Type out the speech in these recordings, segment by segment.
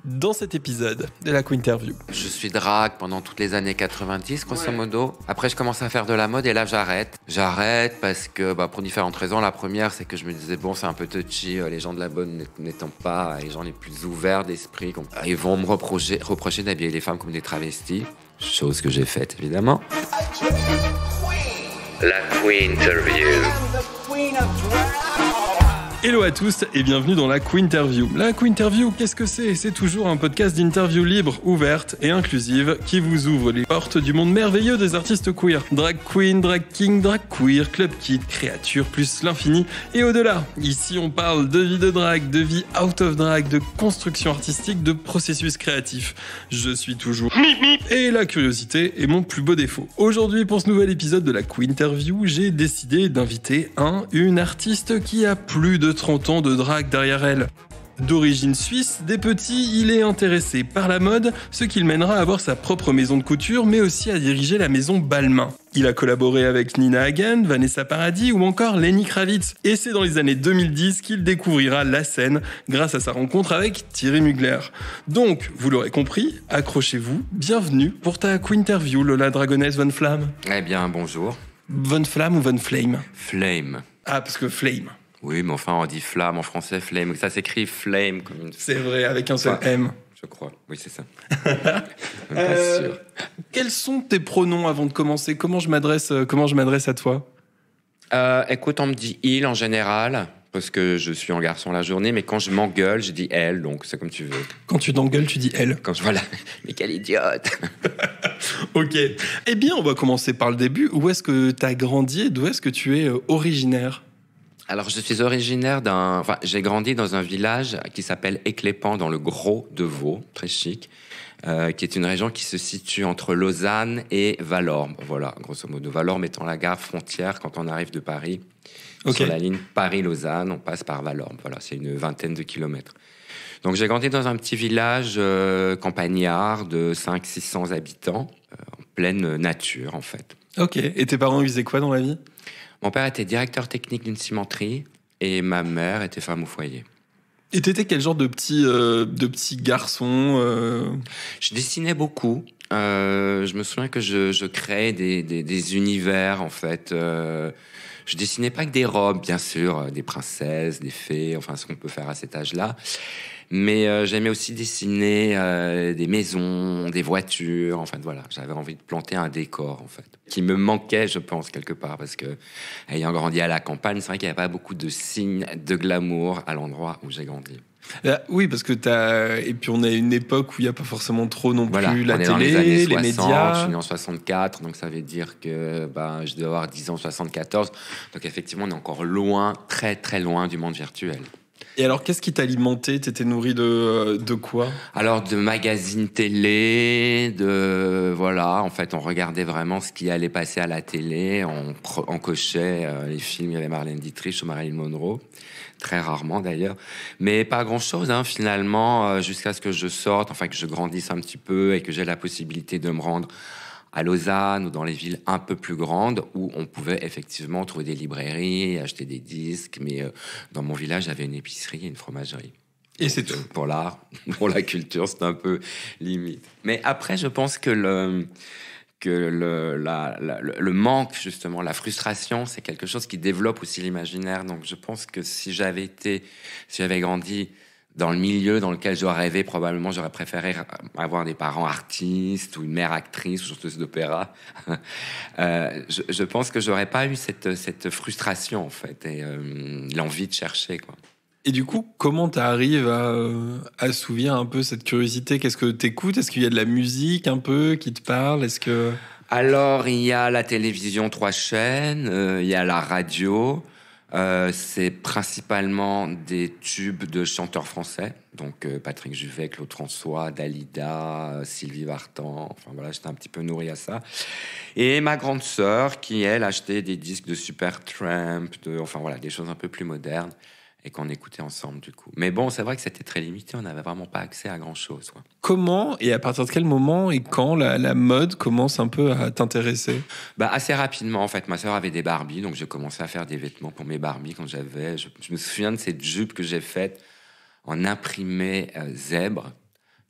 Dans cet épisode de la Quinterview. Je suis drague pendant toutes les années 90, grosso modo. Après, je commence à faire de la mode et là, j'arrête. J'arrête parce que, pour différentes raisons. La première, c'est que je me disais, bon, c'est un peu touchy, les gens de la mode n'étant pas les gens les plus ouverts d'esprit. Ils vont me reprocher d'habiller les femmes comme des travestis. Chose que j'ai faite, évidemment. La Quinterview. Hello à tous et bienvenue dans la Quinterview. La Quinterview, qu'est-ce que c'est ? C'est toujours un podcast d'interview libre, ouverte et inclusive qui vous ouvre les portes du monde merveilleux des artistes queer. Drag queen, drag king, drag queer, club kid, créature plus l'infini et au-delà. Ici on parle de vie de drag, de vie out of drag, de construction artistique, de processus créatif. Je suis toujours et la curiosité est mon plus beau défaut. Aujourd'hui pour ce nouvel épisode de la Quinterview, j'ai décidé d'inviter une artiste qui a plus de 30 ans de drague derrière elle. D'origine suisse, dès petit, il est intéressé par la mode, ce qui le mènera à avoir sa propre maison de couture, mais aussi à diriger la maison Balmain. Il a collaboré avec Nina Hagen, Vanessa Paradis ou encore Lenny Kravitz. Et c'est dans les années 2010 qu'il découvrira la scène grâce à sa rencontre avec Thierry Mugler. Donc, vous l'aurez compris, accrochez-vous, bienvenue pour ta Quinterview, Lola Dragonesse Von Flamme. Eh bien, bonjour. Von Flamme ou Von Flame ? Flame. Ah, parce que Flame. Oui, mais enfin, on dit flamme en français, flame. Ça s'écrit flame comme une... C'est vrai, avec un seul M. Je crois, oui, c'est ça. Même pas sûr. Quels sont tes pronoms avant de commencer ? Comment je m'adresse à toi ? Écoute, on me dit il en général, parce que je suis en garçon la journée, mais quand je m'engueule, je dis elle, donc c'est comme tu veux. Quand tu t'engueules, tu dis elle. Voilà, mais quel idiote. Ok. Eh bien, on va commencer par le début. Où est-ce que tu as grandi et d'où est-ce que tu es originaire ? Alors, je suis originaire j'ai grandi dans un village qui s'appelle Éclépant, dans le Gros de Vaud, très chic, qui est une région qui se situe entre Lausanne et Valorbe. Voilà, grosso modo. Valorbe étant la gare frontière quand on arrive de Paris. Okay. Sur la ligne Paris-Lausanne, on passe par Valorbe. Voilà, c'est une vingtaine de kilomètres. Donc, j'ai grandi dans un petit village campagnard de 500-600 habitants, en pleine nature, en fait. Ok. Et tes parents, ils faisaient quoi dans la vie ? Mon père était directeur technique d'une cimenterie et ma mère était femme au foyer. Et t'étais quel genre de petit garçon Je dessinais beaucoup. Je me souviens que je créais des univers, en fait. Je dessinais pas que des robes, bien sûr, des princesses, des fées, enfin ce qu'on peut faire à cet âge-là. Mais j'aimais aussi dessiner des maisons, des voitures. Enfin voilà, j'avais envie de planter un décor en fait, qui me manquait, je pense, quelque part, parce que ayant grandi à la campagne, c'est vrai qu'il n'y avait pas beaucoup de signes de glamour à l'endroit où j'ai grandi. Oui, parce que et puis on a une époque où il n'y a pas forcément trop non plus la télé, dans les années 60, les médias. Je suis né en 64, donc ça veut dire que je dois avoir 10 ans, 74. Donc effectivement, on est encore loin, très très loin du monde virtuel. Et alors, qu'est-ce qui t'alimentait ? T'étais nourri de quoi ? Alors, de magazines télé, en fait, on regardait vraiment ce qui allait passer à la télé, on cochait les films, il y avait Marlène Dietrich ou Marilyn Monroe, très rarement d'ailleurs, mais pas grand-chose, finalement, jusqu'à ce que je sorte, enfin que je grandisse un petit peu et que j'ai la possibilité de me rendre à Lausanne ou dans les villes un peu plus grandes où on pouvait effectivement trouver des librairies, acheter des disques, mais dans mon village, j'avais une épicerie et une fromagerie. Et donc, c'est tout. Pour l'art, pour la culture, c'est un peu limite. Mais après, je pense que le manque, justement, la frustration, c'est quelque chose qui développe aussi l'imaginaire. Donc, je pense que si j'avais grandi dans le milieu dans lequel j'aurais rêvé, probablement, j'aurais préféré avoir des parents artistes ou une mère actrice ou chanteuse d'opéra. Je pense que j'aurais pas eu cette frustration, en fait, et l'envie de chercher, quoi. Et du coup, comment t'arrives à assouvir un peu cette curiosité ? Qu'est-ce que t'écoutes ? Est-ce qu'il y a de la musique un peu qui te parle ? Alors, il y a la télévision, 3 chaînes, il y a la radio. C'est principalement des tubes de chanteurs français, donc Patrick Juvet, Claude François, Dalida, Sylvie Vartan, enfin voilà, j'étais un petit peu nourri à ça. Et ma grande sœur qui, elle, achetait des disques de Supertramp, des choses un peu plus modernes, et qu'on écoutait ensemble du coup. Mais bon, c'est vrai que c'était très limité, on n'avait vraiment pas accès à grand-chose, quoi. Comment et à partir de quel moment et quand la mode commence un peu à t'intéresser ? Assez rapidement, en fait. Ma sœur avait des Barbies, donc j'ai commencé à faire des vêtements pour mes Barbies quand j'avais... Je me souviens de cette jupe que j'ai faite en imprimé zèbre.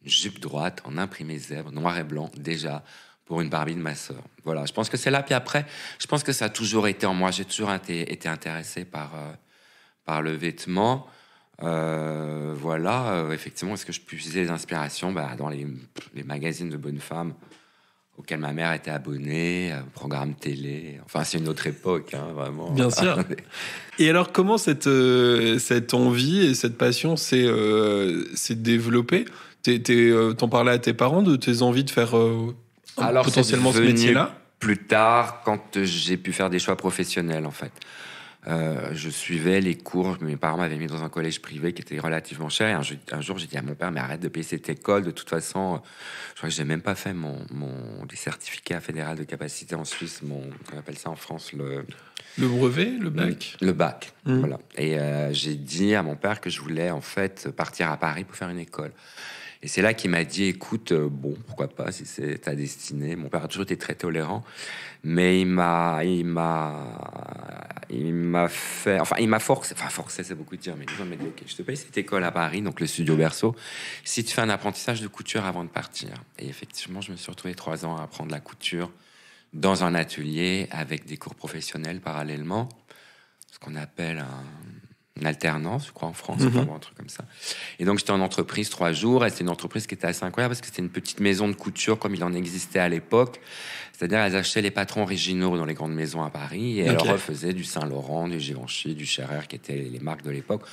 jupe droite en imprimé zèbre, noir et blanc, déjà, pour une Barbie de ma sœur. Voilà, je pense que c'est là. Puis après, je pense que ça a toujours été en moi. J'ai toujours été intéressé par le vêtement. Voilà, effectivement, est-ce que je puisais les inspirations dans les magazines de bonnes femmes auxquels ma mère était abonnée, programmes télé. Enfin, c'est une autre époque, hein, vraiment. Bien sûr. Et alors, comment cette envie et cette passion s'est développée? T'en parlais à tes parents de tes envies de faire potentiellement ce métier-là? Plus tard, quand j'ai pu faire des choix professionnels, en fait. Je suivais les cours. Mes parents m'avaient mis dans un collège privé qui était relativement cher. Et un jour, j'ai dit à mon père, mais arrête de payer cette école. De toute façon, je crois que j'ai même pas fait les certificats fédéraux de capacité en Suisse. On appelle ça en France le brevet, le bac. Le bac, voilà. Et j'ai dit à mon père que je voulais en fait partir à Paris pour faire une école. Et c'est là qu'il m'a dit, écoute, bon, pourquoi pas, si c'est ta destinée. Mon père a toujours été très tolérant, mais il m'a forcé, c'est beaucoup de dire, mais il m'a dit, ok, je te paye cette école à Paris, donc le studio Berceau, si tu fais un apprentissage de couture avant de partir. Et effectivement, je me suis retrouvé 3 ans à apprendre la couture dans un atelier avec des cours professionnels parallèlement, ce qu'on appelle une alternance, je crois, en France, un truc comme ça. Et donc, j'étais en entreprise 3 jours, et c'est une entreprise qui était assez incroyable parce que c'était une petite maison de couture comme il en existait à l'époque. C'est-à-dire, elles achetaient les patrons originaux dans les grandes maisons à Paris et elles refaisaient du Saint-Laurent, du Givenchy, du Scherer, qui étaient les marques de l'époque,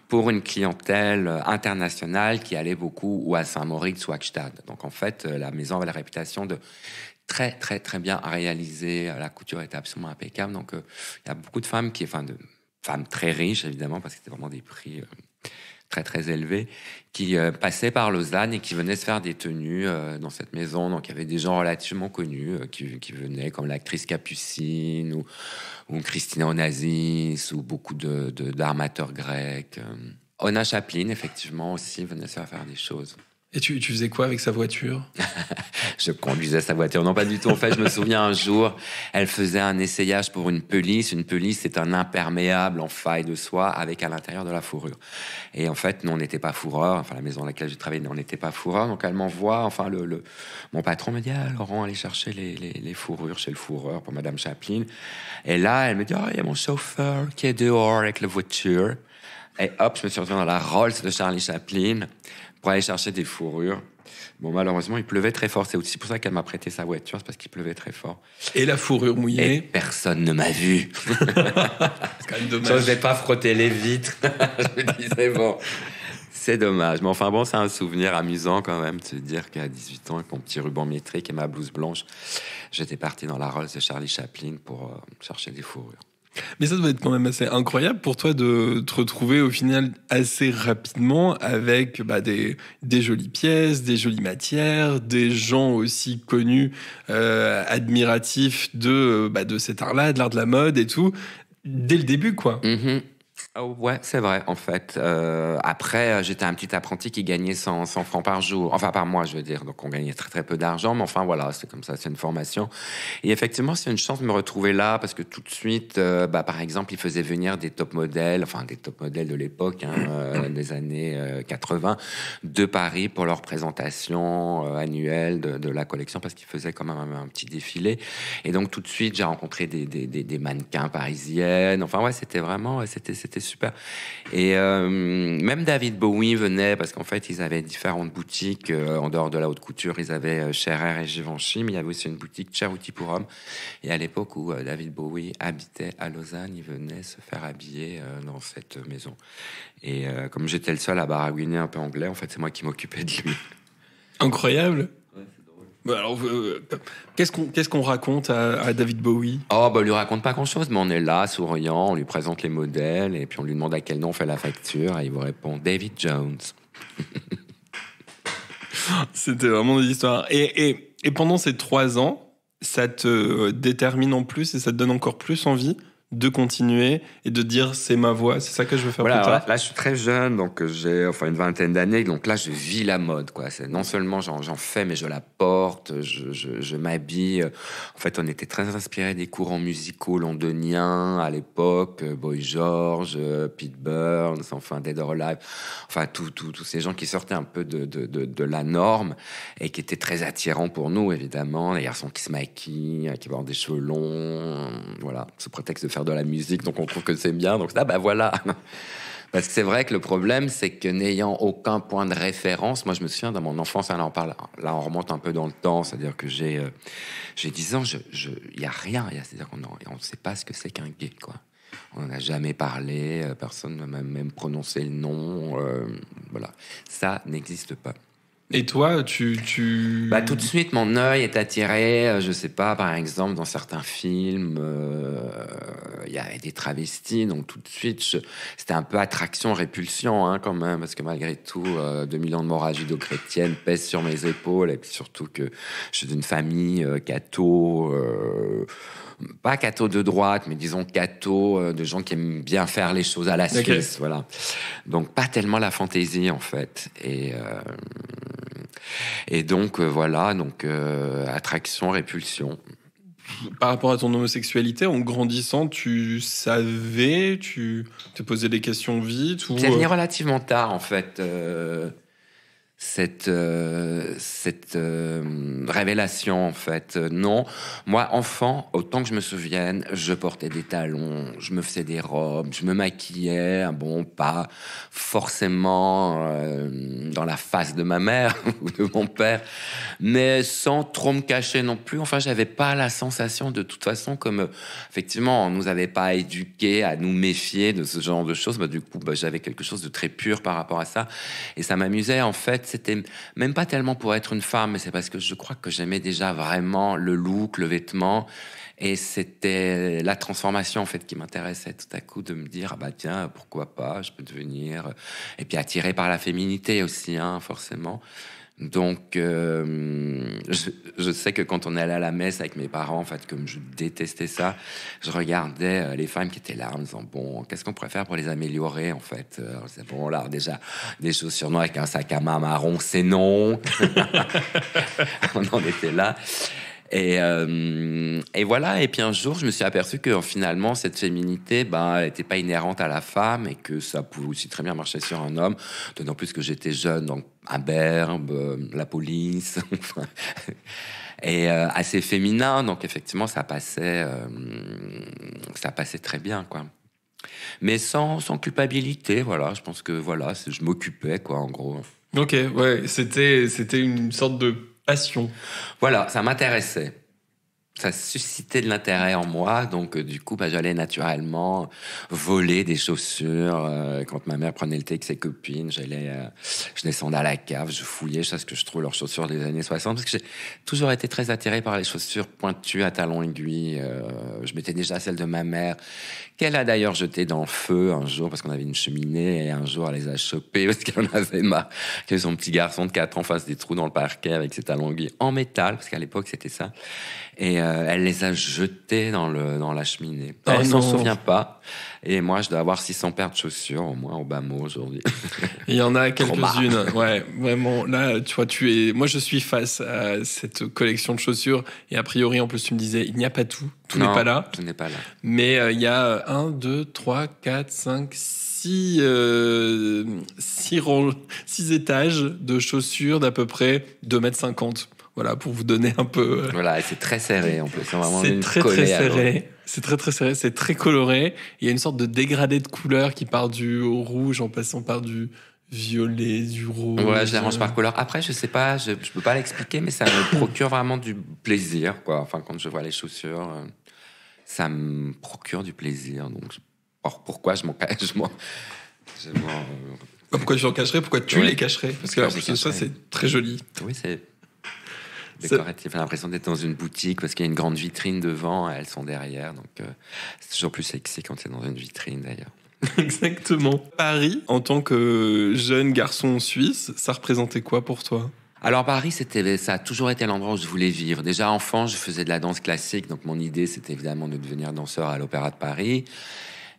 pour une clientèle internationale qui allait beaucoup ou à Saint-Moritz ou à Gstaad. Donc, en fait, la maison avait la réputation de très, très, très bien réaliser. La couture était absolument impeccable. Donc, il y a beaucoup de femmes femmes très riches, évidemment, parce que c'était vraiment des prix très, très élevés, qui passaient par Lausanne et qui venaient se faire des tenues dans cette maison. Donc, il y avait des gens relativement connus qui venaient, comme l'actrice Capucine ou Christina Onassis, ou beaucoup d'armateurs grecs. Ona Chaplin, effectivement, aussi, venait se faire des choses. Et tu faisais quoi avec sa voiture? Je conduisais sa voiture. Non, pas du tout. En fait, je me souviens un jour, elle faisait un essayage pour une pelisse. Une pelisse, c'est un imperméable en faille de soie avec à l'intérieur de la fourrure. Et en fait, nous, on n'était pas fourreurs. Enfin, la maison dans laquelle j'ai travaillé, on n'était pas fourreurs. Donc, elle m'envoie, enfin, mon patron me dit, Laurent, allez chercher les fourrures chez le fourreur pour Madame Chaplin. Et là, elle me dit, il y a mon chauffeur qui est dehors avec la voiture. Et hop, je me suis retrouvé dans la Rolls de Charlie Chaplin pour aller chercher des fourrures. Bon, malheureusement, il pleuvait très fort. C'est aussi pour ça qu'elle m'a prêté sa voiture, c'est parce qu'il pleuvait très fort. Et la fourrure mouillée? Et personne ne m'a vu. C'est quand même dommage. Je n'osais pas frotter les vitres. Je me disais, bon, c'est dommage. Mais enfin, bon, c'est un souvenir amusant quand même de se dire qu'à 18 ans, avec mon petit ruban métrique et ma blouse blanche, j'étais parti dans la Rolls de Charlie Chaplin pour chercher des fourrures. Mais ça doit être quand même assez incroyable pour toi de te retrouver au final assez rapidement avec des jolies pièces, des jolies matières, des gens aussi connus, admiratifs de cet art-là, de l'art de la mode et tout, dès le début, quoi. Oh, ouais, c'est vrai, en fait. Après, j'étais un petit apprenti qui gagnait 100 francs par jour. Enfin, par mois, je veux dire. Donc, on gagnait très, très peu d'argent. Mais enfin, voilà, c'est comme ça, c'est une formation. Et effectivement, c'est une chance de me retrouver là parce que tout de suite, par exemple, ils faisaient venir des top modèles, enfin, des top modèles de l'époque, des années 80, de Paris pour leur présentation annuelle de la collection parce qu'ils faisaient quand même un petit défilé. Et donc, tout de suite, j'ai rencontré des mannequins parisiennes. Enfin, ouais, c'était vraiment... C'était super. Et même David Bowie venait parce qu'en fait, ils avaient différentes boutiques en dehors de la haute couture. Ils avaient Scherer et Givenchy, mais il y avait aussi une boutique Cher Outil pour Hommes. Et à l'époque où David Bowie habitait à Lausanne, il venait se faire habiller dans cette maison. Et comme j'étais le seul à baragouiner un peu anglais, en fait, c'est moi qui m'occupais de lui. Incroyable. Alors, qu'est-ce qu'on raconte à David Bowie? On lui raconte pas grand-chose, mais on est là, souriant, on lui présente les modèles, et puis on lui demande à quel nom on fait la facture, et il vous répond David Jones. C'était vraiment des histoires. Et pendant ces 3 ans, ça te détermine en plus, et ça te donne encore plus envie de continuer et de dire c'est ma voix, c'est ça que je veux faire Voilà, plus tard? là, je suis très jeune, donc j'ai une vingtaine d'années, donc là je vis la mode, quoi. C'est non seulement j'en fais, mais je la porte, je m'habille. En fait, on était très inspiré des courants musicaux londoniens à l'époque, Boy George, Pete Burns, enfin Dead or Alive, enfin tous ces gens qui sortaient un peu de la norme et qui étaient très attirants pour nous, évidemment. Les garçons qui se maquillent, qui vont avoir des cheveux longs, voilà, sous prétexte de faire de la musique, donc on trouve que c'est bien, donc là, voilà. Parce que c'est vrai que le problème, c'est que n'ayant aucun point de référence, moi je me souviens dans mon enfance, là on remonte un peu dans le temps, c'est-à-dire que j'ai 10 ans, il y a rien, c'est-à-dire qu'on ne sait pas ce que c'est qu'un gay, quoi. On n'en a jamais parlé, personne n'a même prononcé le nom, voilà, ça n'existe pas. Et toi, tout de suite, mon œil est attiré, je sais pas, par exemple, dans certains films, il y avait des travestis, donc tout de suite, c'était un peu attraction-répulsion, hein, quand même, parce que malgré tout, 2000 ans de morale judéo-chrétienne pèsent sur mes épaules, et puis surtout que je suis d'une famille catho, pas catho de droite, mais disons catho, de gens qui aiment bien faire les choses à la Suisse, voilà. Donc pas tellement la fantaisie, en fait, et donc, voilà, donc attraction, répulsion. Par rapport à ton homosexualité, en grandissant, tu savais, tu te posais des questions vite ou... C'est venu relativement tard, en fait, cette révélation, en fait. Non, moi, enfant, autant que je me souvienne, je portais des talons, je me faisais des robes, je me maquillais, bon, pas forcément dans la face de ma mère ou de mon père, mais sans trop me cacher non plus. Enfin, j'avais pas la sensation, de toute façon, comme effectivement, on nous avait pas éduqués à nous méfier de ce genre de choses. Du coup, j'avais quelque chose de très pur par rapport à ça, et ça m'amusait, en fait. C'était même pas tellement pour être une femme, mais c'est parce que je crois que j'aimais déjà vraiment le look, le vêtement, et c'était la transformation, en fait, qui m'intéressait tout à coup, de me dire, tiens, pourquoi pas, je peux devenir... Et puis attiré par la féminité aussi, hein, forcément. Donc, je sais que quand on allait à la messe avec mes parents, en fait, comme je détestais ça, je regardais les femmes qui étaient là en me disant, bon, qu'est-ce qu'on pourrait faire pour les améliorer, en fait? Je disais, bon, là, déjà, des chaussures noires avec un sac à main marron, c'est non. On en était là. Et voilà. Et puis un jour, je me suis aperçu que finalement, cette féminité, elle n'était pas inhérente à la femme et que ça pouvait aussi très bien marcher sur un homme. D'autant plus que j'étais jeune, donc à Berbe, la police, et assez féminin. Donc effectivement, ça passait très bien, quoi. Mais sans culpabilité, voilà. Je pense que voilà, je m'occupais, quoi, en gros. Ok, ouais, c'était une sorte de passion. Voilà, ça m'intéressait. Ça suscitait de l'intérêt en moi, donc du coup, j'allais naturellement voler des chaussures. Quand ma mère prenait le thé avec ses copines, je descendais à la cave, je fouillais jusqu'à ce que je trouve leurs chaussures des années 60, parce que j'ai toujours été très attiré par les chaussures pointues à talons aiguilles. Je mettais déjà celles de ma mère, qu'elle a d'ailleurs jetées dans le feu un jour, parce qu'on avait une cheminée, et un jour, elle les a chopées, parce qu'elle en avait marre que son petit garçon de 4 ans fasse des trous dans le parquet avec ses talons aiguilles en métal, parce qu'à l'époque, c'était ça. Et elle les a jetés dans la cheminée. Elle s'en souvient pas. Et moi, je dois avoir 600 paires de chaussures, au moins, au bas mot, aujourd'hui. Il y en a quelques-unes. Ouais, vraiment. Là, tu vois, moi, je suis face à cette collection de chaussures. Et a priori, en plus, tu me disais, il n'y a pas tout. Tout n'est pas là. Tout n'est pas là. Mais il y a 1, 2, 3, 4, 5, 6 étages de chaussures d'à peu près 2,50 m. Voilà, pour vous donner un peu... Voilà, et c'est très serré, en plus. C'est très serré. C'est très serré, c'est très coloré. Il y a une sorte de dégradé de couleurs qui part du rouge en passant par du violet, du rouge. Ouais, je l'arrange par couleur. Après, je sais pas, je peux pas l'expliquer, mais ça me procure vraiment du plaisir, quoi. Enfin, quand je vois les chaussures, ça me procure du plaisir. Donc, pourquoi je m'en cache? Pourquoi je m'en cacherais? Pourquoi tu les cacherais? Parce que en plus de ça, c'est très joli. Oui, c'est décoratif. J'ai l'impression d'être dans une boutique parce qu'il y a une grande vitrine devant, elles sont derrière. Donc, c'est toujours plus sexy quand c'est dans une vitrine, d'ailleurs. Exactement. Paris, en tant que jeune garçon suisse, ça représentait quoi pour toi? Alors Paris, ça a toujours été l'endroit où je voulais vivre. Déjà enfant, je faisais de la danse classique, donc mon idée, c'était évidemment de devenir danseur à l'Opéra de Paris.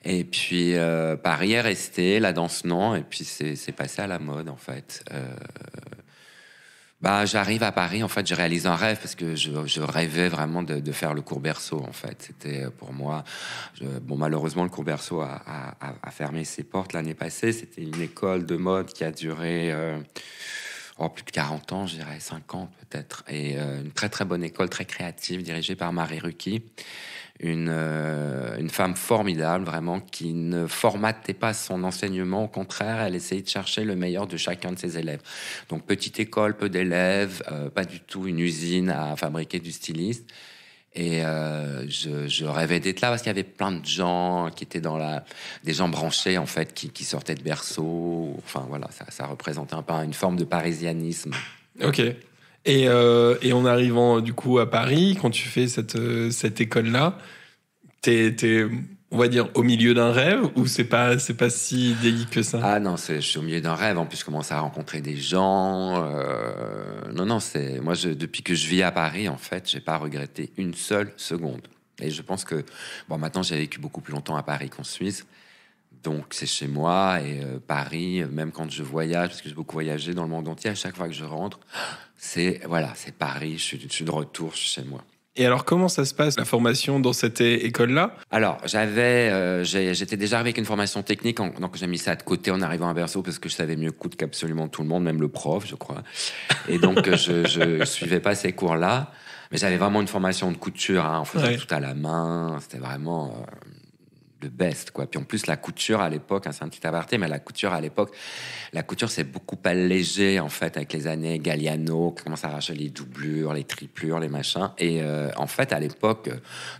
Et puis Paris est resté, la danse non, et puis c'est passé à la mode en fait. J'arrive à Paris, en fait, je réalise un rêve parce que je rêvais vraiment de faire le cours Berceau, en fait. C'était pour moi... malheureusement, le cours Berceau a fermé ses portes l'année passée. C'était une école de mode qui a duré plus de 40 ans, je dirais, 50 peut-être. Et une très, très bonne école, très créative, dirigée par Marie Ruki. Une femme formidable, vraiment, qui ne formatait pas son enseignement. Au contraire, elle essayait de chercher le meilleur de chacun de ses élèves. Donc, petite école, peu d'élèves, pas du tout une usine à fabriquer du styliste. Et je rêvais d'être là parce qu'il y avait plein de gens qui étaient des gens branchés, en fait, qui sortaient de berceau. Enfin, voilà, ça représentait un peu une forme de parisianisme. Ok. Et en arrivant du coup à Paris, quand tu fais cette école-là, t'es, on va dire, au milieu d'un rêve ou c'est pas si délicat que ça? Ah non, je suis au milieu d'un rêve. En plus, je commence à rencontrer des gens. Non, moi, depuis que je vis à Paris, en fait, j'ai pas regretté une seule seconde. Et je pense que, maintenant, j'ai vécu beaucoup plus longtemps à Paris qu'en Suisse. Donc, c'est chez moi. Et Paris, même quand je voyage, parce que j'ai beaucoup voyagé dans le monde entier, à chaque fois que je rentre, c'est Paris. Je suis de retour, je suis chez moi. Et alors, comment ça se passe, la formation dans cette école-là? Alors, j'étais déjà arrivé avec une formation technique, donc j'ai mis ça de côté en arrivant à Berceau parce que je savais mieux coudre qu'absolument tout le monde, même le prof, je crois. Et donc, je suivais pas ces cours-là. Mais j'avais vraiment une formation de couture, hein. On faisait tout à la main. C'était vraiment le best, quoi. Puis en plus, la couture à l'époque, c'est un petit aparté, mais la couture, c'est beaucoup allégé, en fait, avec les années Galliano, qui commence à arracher les doublures, les triplures, les machins. Et en fait, à l'époque,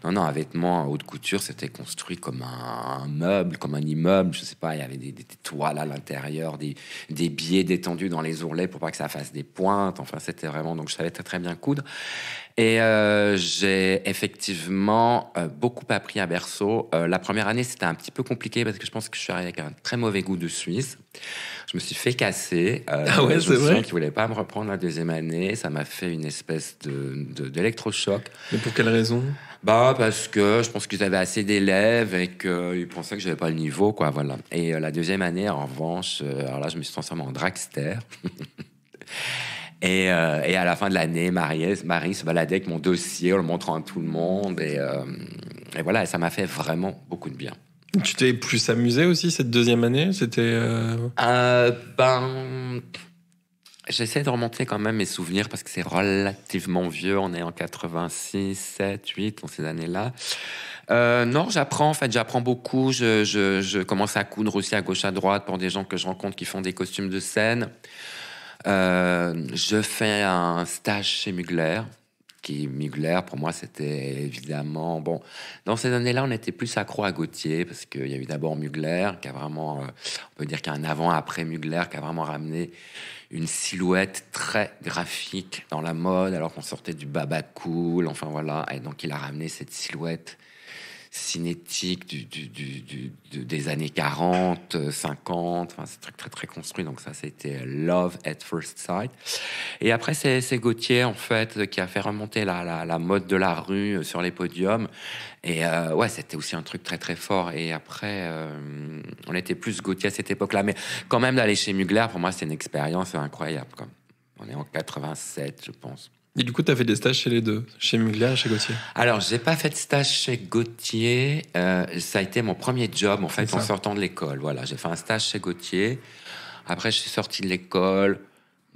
un vêtement en haute couture, c'était construit comme un meuble, comme un immeuble. Je sais pas, il y avait des toiles à l'intérieur, des biais détendus dans les ourlets pour pas que ça fasse des pointes. Enfin, c'était vraiment... Donc, je savais très, très bien coudre. Et j'ai effectivement beaucoup appris à Berceau. La première année, c'était un petit peu compliqué parce que je pense que je suis arrivé avec un très mauvais goût de Suisse. Je me suis fait casser. Ah ouais, c'est vrai. Qui voulait pas me reprendre la deuxième année. Ça m'a fait une espèce d'électrochoc. Mais pour quelle raison? Parce que je pense qu'ils avaient assez d'élèves et qu'ils pensaient que j'avais pas le niveau, quoi. Voilà. Et la deuxième année, en revanche, alors là, je me suis transformé en dragster. Et à la fin de l'année, Marie se baladait avec mon dossier en le montrant à tout le monde. Et voilà, ça m'a fait vraiment beaucoup de bien. Tu t'es plus amusé aussi cette deuxième année? C'était... J'essaie de remonter quand même mes souvenirs parce que c'est relativement vieux. On est en 86, 7, 8, dans ces années-là. Non, j'apprends beaucoup. Je commence à coudre aussi à gauche, à droite pour des gens que je rencontre qui font des costumes de scène. Je fais un stage chez Mugler. Mugler, pour moi, c'était évidemment... Bon, dans ces années-là, on était plus accro à Gautier, parce qu'il y a eu d'abord Mugler, qui a vraiment... on peut dire qu'il y a un avant-après Mugler, qui a vraiment ramené une silhouette très graphique dans la mode, alors qu'on sortait du baba cool, enfin voilà. Et donc, il a ramené cette silhouette cinétique des années 40, 50, enfin, c'est très, très construit. Donc ça, c'était Love at First Sight. Et après, c'est Gautier, en fait, qui a fait remonter la mode de la rue sur les podiums. Et c'était aussi un truc très, très fort. Et après, on était plus Gautier à cette époque-là. Mais quand même, d'aller chez Mugler, pour moi, c'est une expérience incroyable, quoi. On est en 87, je pense. Et du coup, tu as fait des stages chez les deux, chez Mugler et chez Gautier? Alors, j'ai pas fait de stage chez Gautier. Ça a été mon premier job, en fait, en sortant de l'école. Voilà, j'ai fait un stage chez Gautier. Après, je suis sorti de l'école.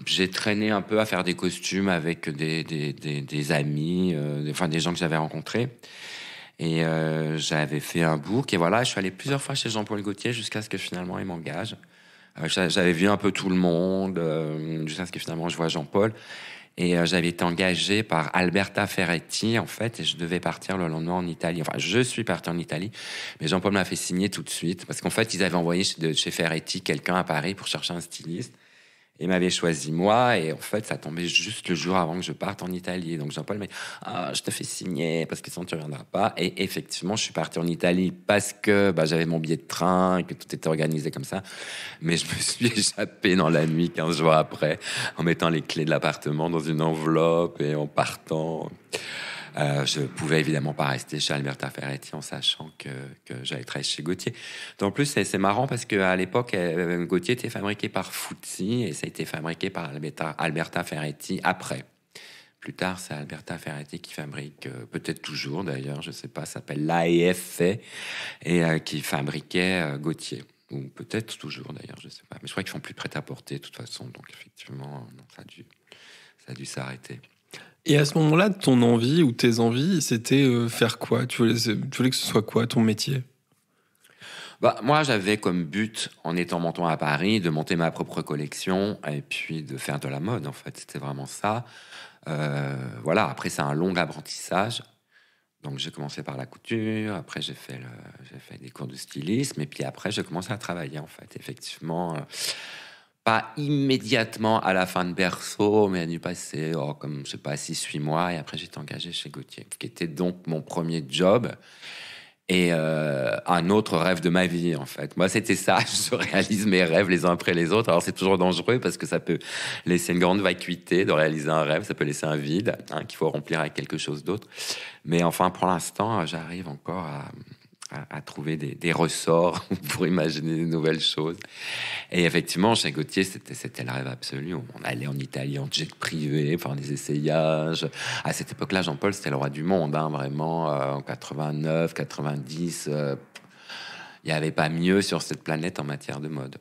J'ai traîné un peu à faire des costumes avec des amis, des gens que j'avais rencontrés. Et j'avais fait un book. Et voilà, je suis allé plusieurs fois chez Jean-Paul Gaultier jusqu'à ce que finalement il m'engage. J'avais vu un peu tout le monde jusqu'à ce que finalement je vois Jean-Paul. Et j'avais été engagé par Alberta Ferretti, en fait, et je devais partir le lendemain en Italie. Enfin, je suis parti en Italie, mais Jean-Paul m'a fait signer tout de suite, parce qu'en fait, ils avaient envoyé chez Ferretti quelqu'un à Paris pour chercher un styliste. Et il m'avait choisi moi, et en fait, ça tombait juste le jour avant que je parte en Italie. Donc Jean-Paul m'a dit je te fais signer parce que sinon tu ne reviendras pas. Et effectivement, je suis parti en Italie parce que j'avais mon billet de train et que tout était organisé comme ça. Mais je me suis échappé dans la nuit 15 jours après en mettant les clés de l'appartement dans une enveloppe et en partant. Je pouvais évidemment pas rester chez Alberta Ferretti en sachant que j'allais travailler chez Gauthier. En plus, c'est marrant parce qu'à l'époque, Gauthier était fabriqué par Fuzzi et ça a été fabriqué par Alberta Ferretti après. Plus tard, c'est Alberta Ferretti qui fabrique, peut-être toujours d'ailleurs, je sais pas, ça s'appelle l'AEF et qui fabriquait Gauthier. Ou peut-être toujours d'ailleurs, je sais pas. Mais je crois qu'ils font plus de prêt-à-porter de toute façon. Donc effectivement, non, ça a dû s'arrêter. Et à ce moment-là, ton envie ou tes envies, c'était faire quoi ? Tu voulais que ce soit quoi ton métier ? Moi, j'avais comme but, en étant montant à Paris, de monter ma propre collection et puis de faire de la mode, en fait. C'était vraiment ça. Voilà, après, c'est un long apprentissage. Donc, j'ai commencé par la couture. Après, j'ai fait des cours de stylisme. Et puis après, j'ai commencé à travailler, en fait. Effectivement... pas immédiatement à la fin de Berceau, mais à dû passer, comme, je sais pas, 6-8 mois. Et après, j'étais engagé chez Gauthier, qui était donc mon premier job et un autre rêve de ma vie, en fait. Moi, c'était ça. Je réalise mes rêves les uns après les autres. Alors, c'est toujours dangereux parce que ça peut laisser une grande vacuité de réaliser un rêve. Ça peut laisser un vide qu'il faut remplir avec quelque chose d'autre. Mais enfin, pour l'instant, j'arrive encore à trouver des ressorts pour imaginer de nouvelles choses. Et effectivement, chez Gauthier, c'était le rêve absolu. On allait en Italie en jet privé, faire des essayages. À cette époque-là, Jean-Paul, c'était le roi du monde, vraiment. En 89, 90, il n'y avait pas mieux sur cette planète en matière de mode.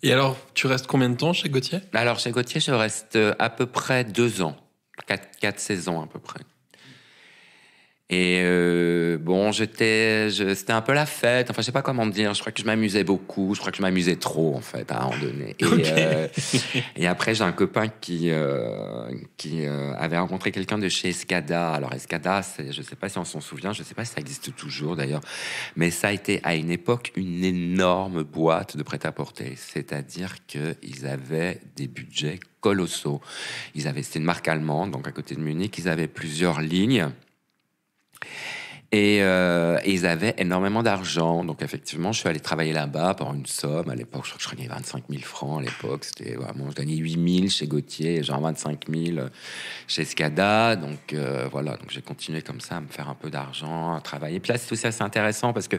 Et alors, tu restes combien de temps chez Gauthier ? Alors, chez Gauthier, je reste à peu près 2 ans. 4 saisons, à peu près. Et c'était un peu la fête. Enfin, je sais pas comment dire. Je crois que je m'amusais beaucoup. Je crois que je m'amusais trop, en fait, à un moment donné. Et, okay. Et après, j'ai un copain qui avait rencontré quelqu'un de chez Escada. Alors, Escada, je sais pas si on s'en souvient. Je sais pas si ça existe toujours, d'ailleurs. Mais ça a été, à une époque, une énorme boîte de prêt-à-porter. C'est-à-dire qu'ils avaient des budgets colossaux. C'était une marque allemande, donc à côté de Munich. Ils avaient plusieurs lignes. Et ils avaient énormément d'argent. Donc, effectivement, je suis allé travailler là-bas pour une somme. À l'époque, je crois que je gagnais 25 000 francs. À l'époque, c'était vraiment... Je gagnais 8 000 chez Gauthier et genre 25 000 chez Escada. Donc, voilà. Donc, j'ai continué comme ça à me faire un peu d'argent, à travailler. Puis là, c'est aussi assez intéressant parce que,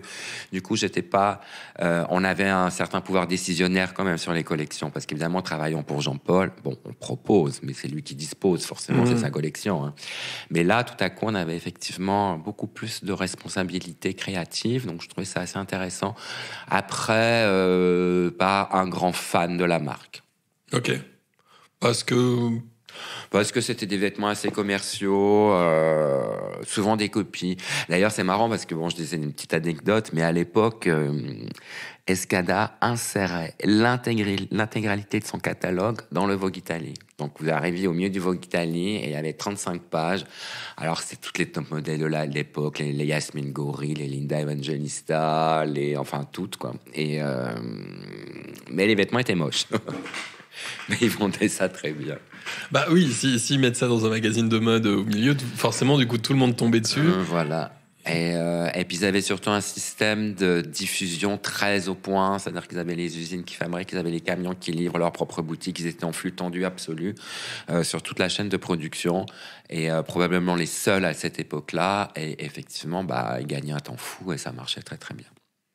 du coup, j'étais pas... on avait un certain pouvoir décisionnaire quand même sur les collections. Parce qu'évidemment, travaillant pour Jean-Paul, bon, on propose, mais c'est lui qui dispose. Forcément, c'est sa collection. Hein. Mais là, tout à coup, on avait effectivement beaucoup plus de responsabilité créative, donc je trouvais ça assez intéressant. Après, pas un grand fan de la marque. Ok. Parce que c'était des vêtements assez commerciaux, souvent des copies. D'ailleurs, c'est marrant parce que, je disais une petite anecdote, mais à l'époque, Escada insérait l'intégralité de son catalogue dans le Vogue Italie. Donc, vous arriviez au milieu du Vogue Italie et il y avait 35 pages. Alors, c'est toutes les top modèles de l'époque, les Yasmine Gori, les Linda Evangelista, enfin, toutes, quoi. Et, mais les vêtements étaient moches. Mais ils vendaient ça très bien. Bah oui, s'ils mettent ça dans un magazine de mode au milieu, forcément, du coup, tout le monde tombait dessus. Voilà. Et puis ils avaient surtout un système de diffusion très au point, c'est-à-dire qu'ils avaient les usines qui fabriquent, ils avaient les camions qui livrent leur propre boutique, ils étaient en flux tendu absolu sur toute la chaîne de production et probablement les seuls à cette époque-là. Et effectivement, ils gagnaient un temps fou et ça marchait très très bien.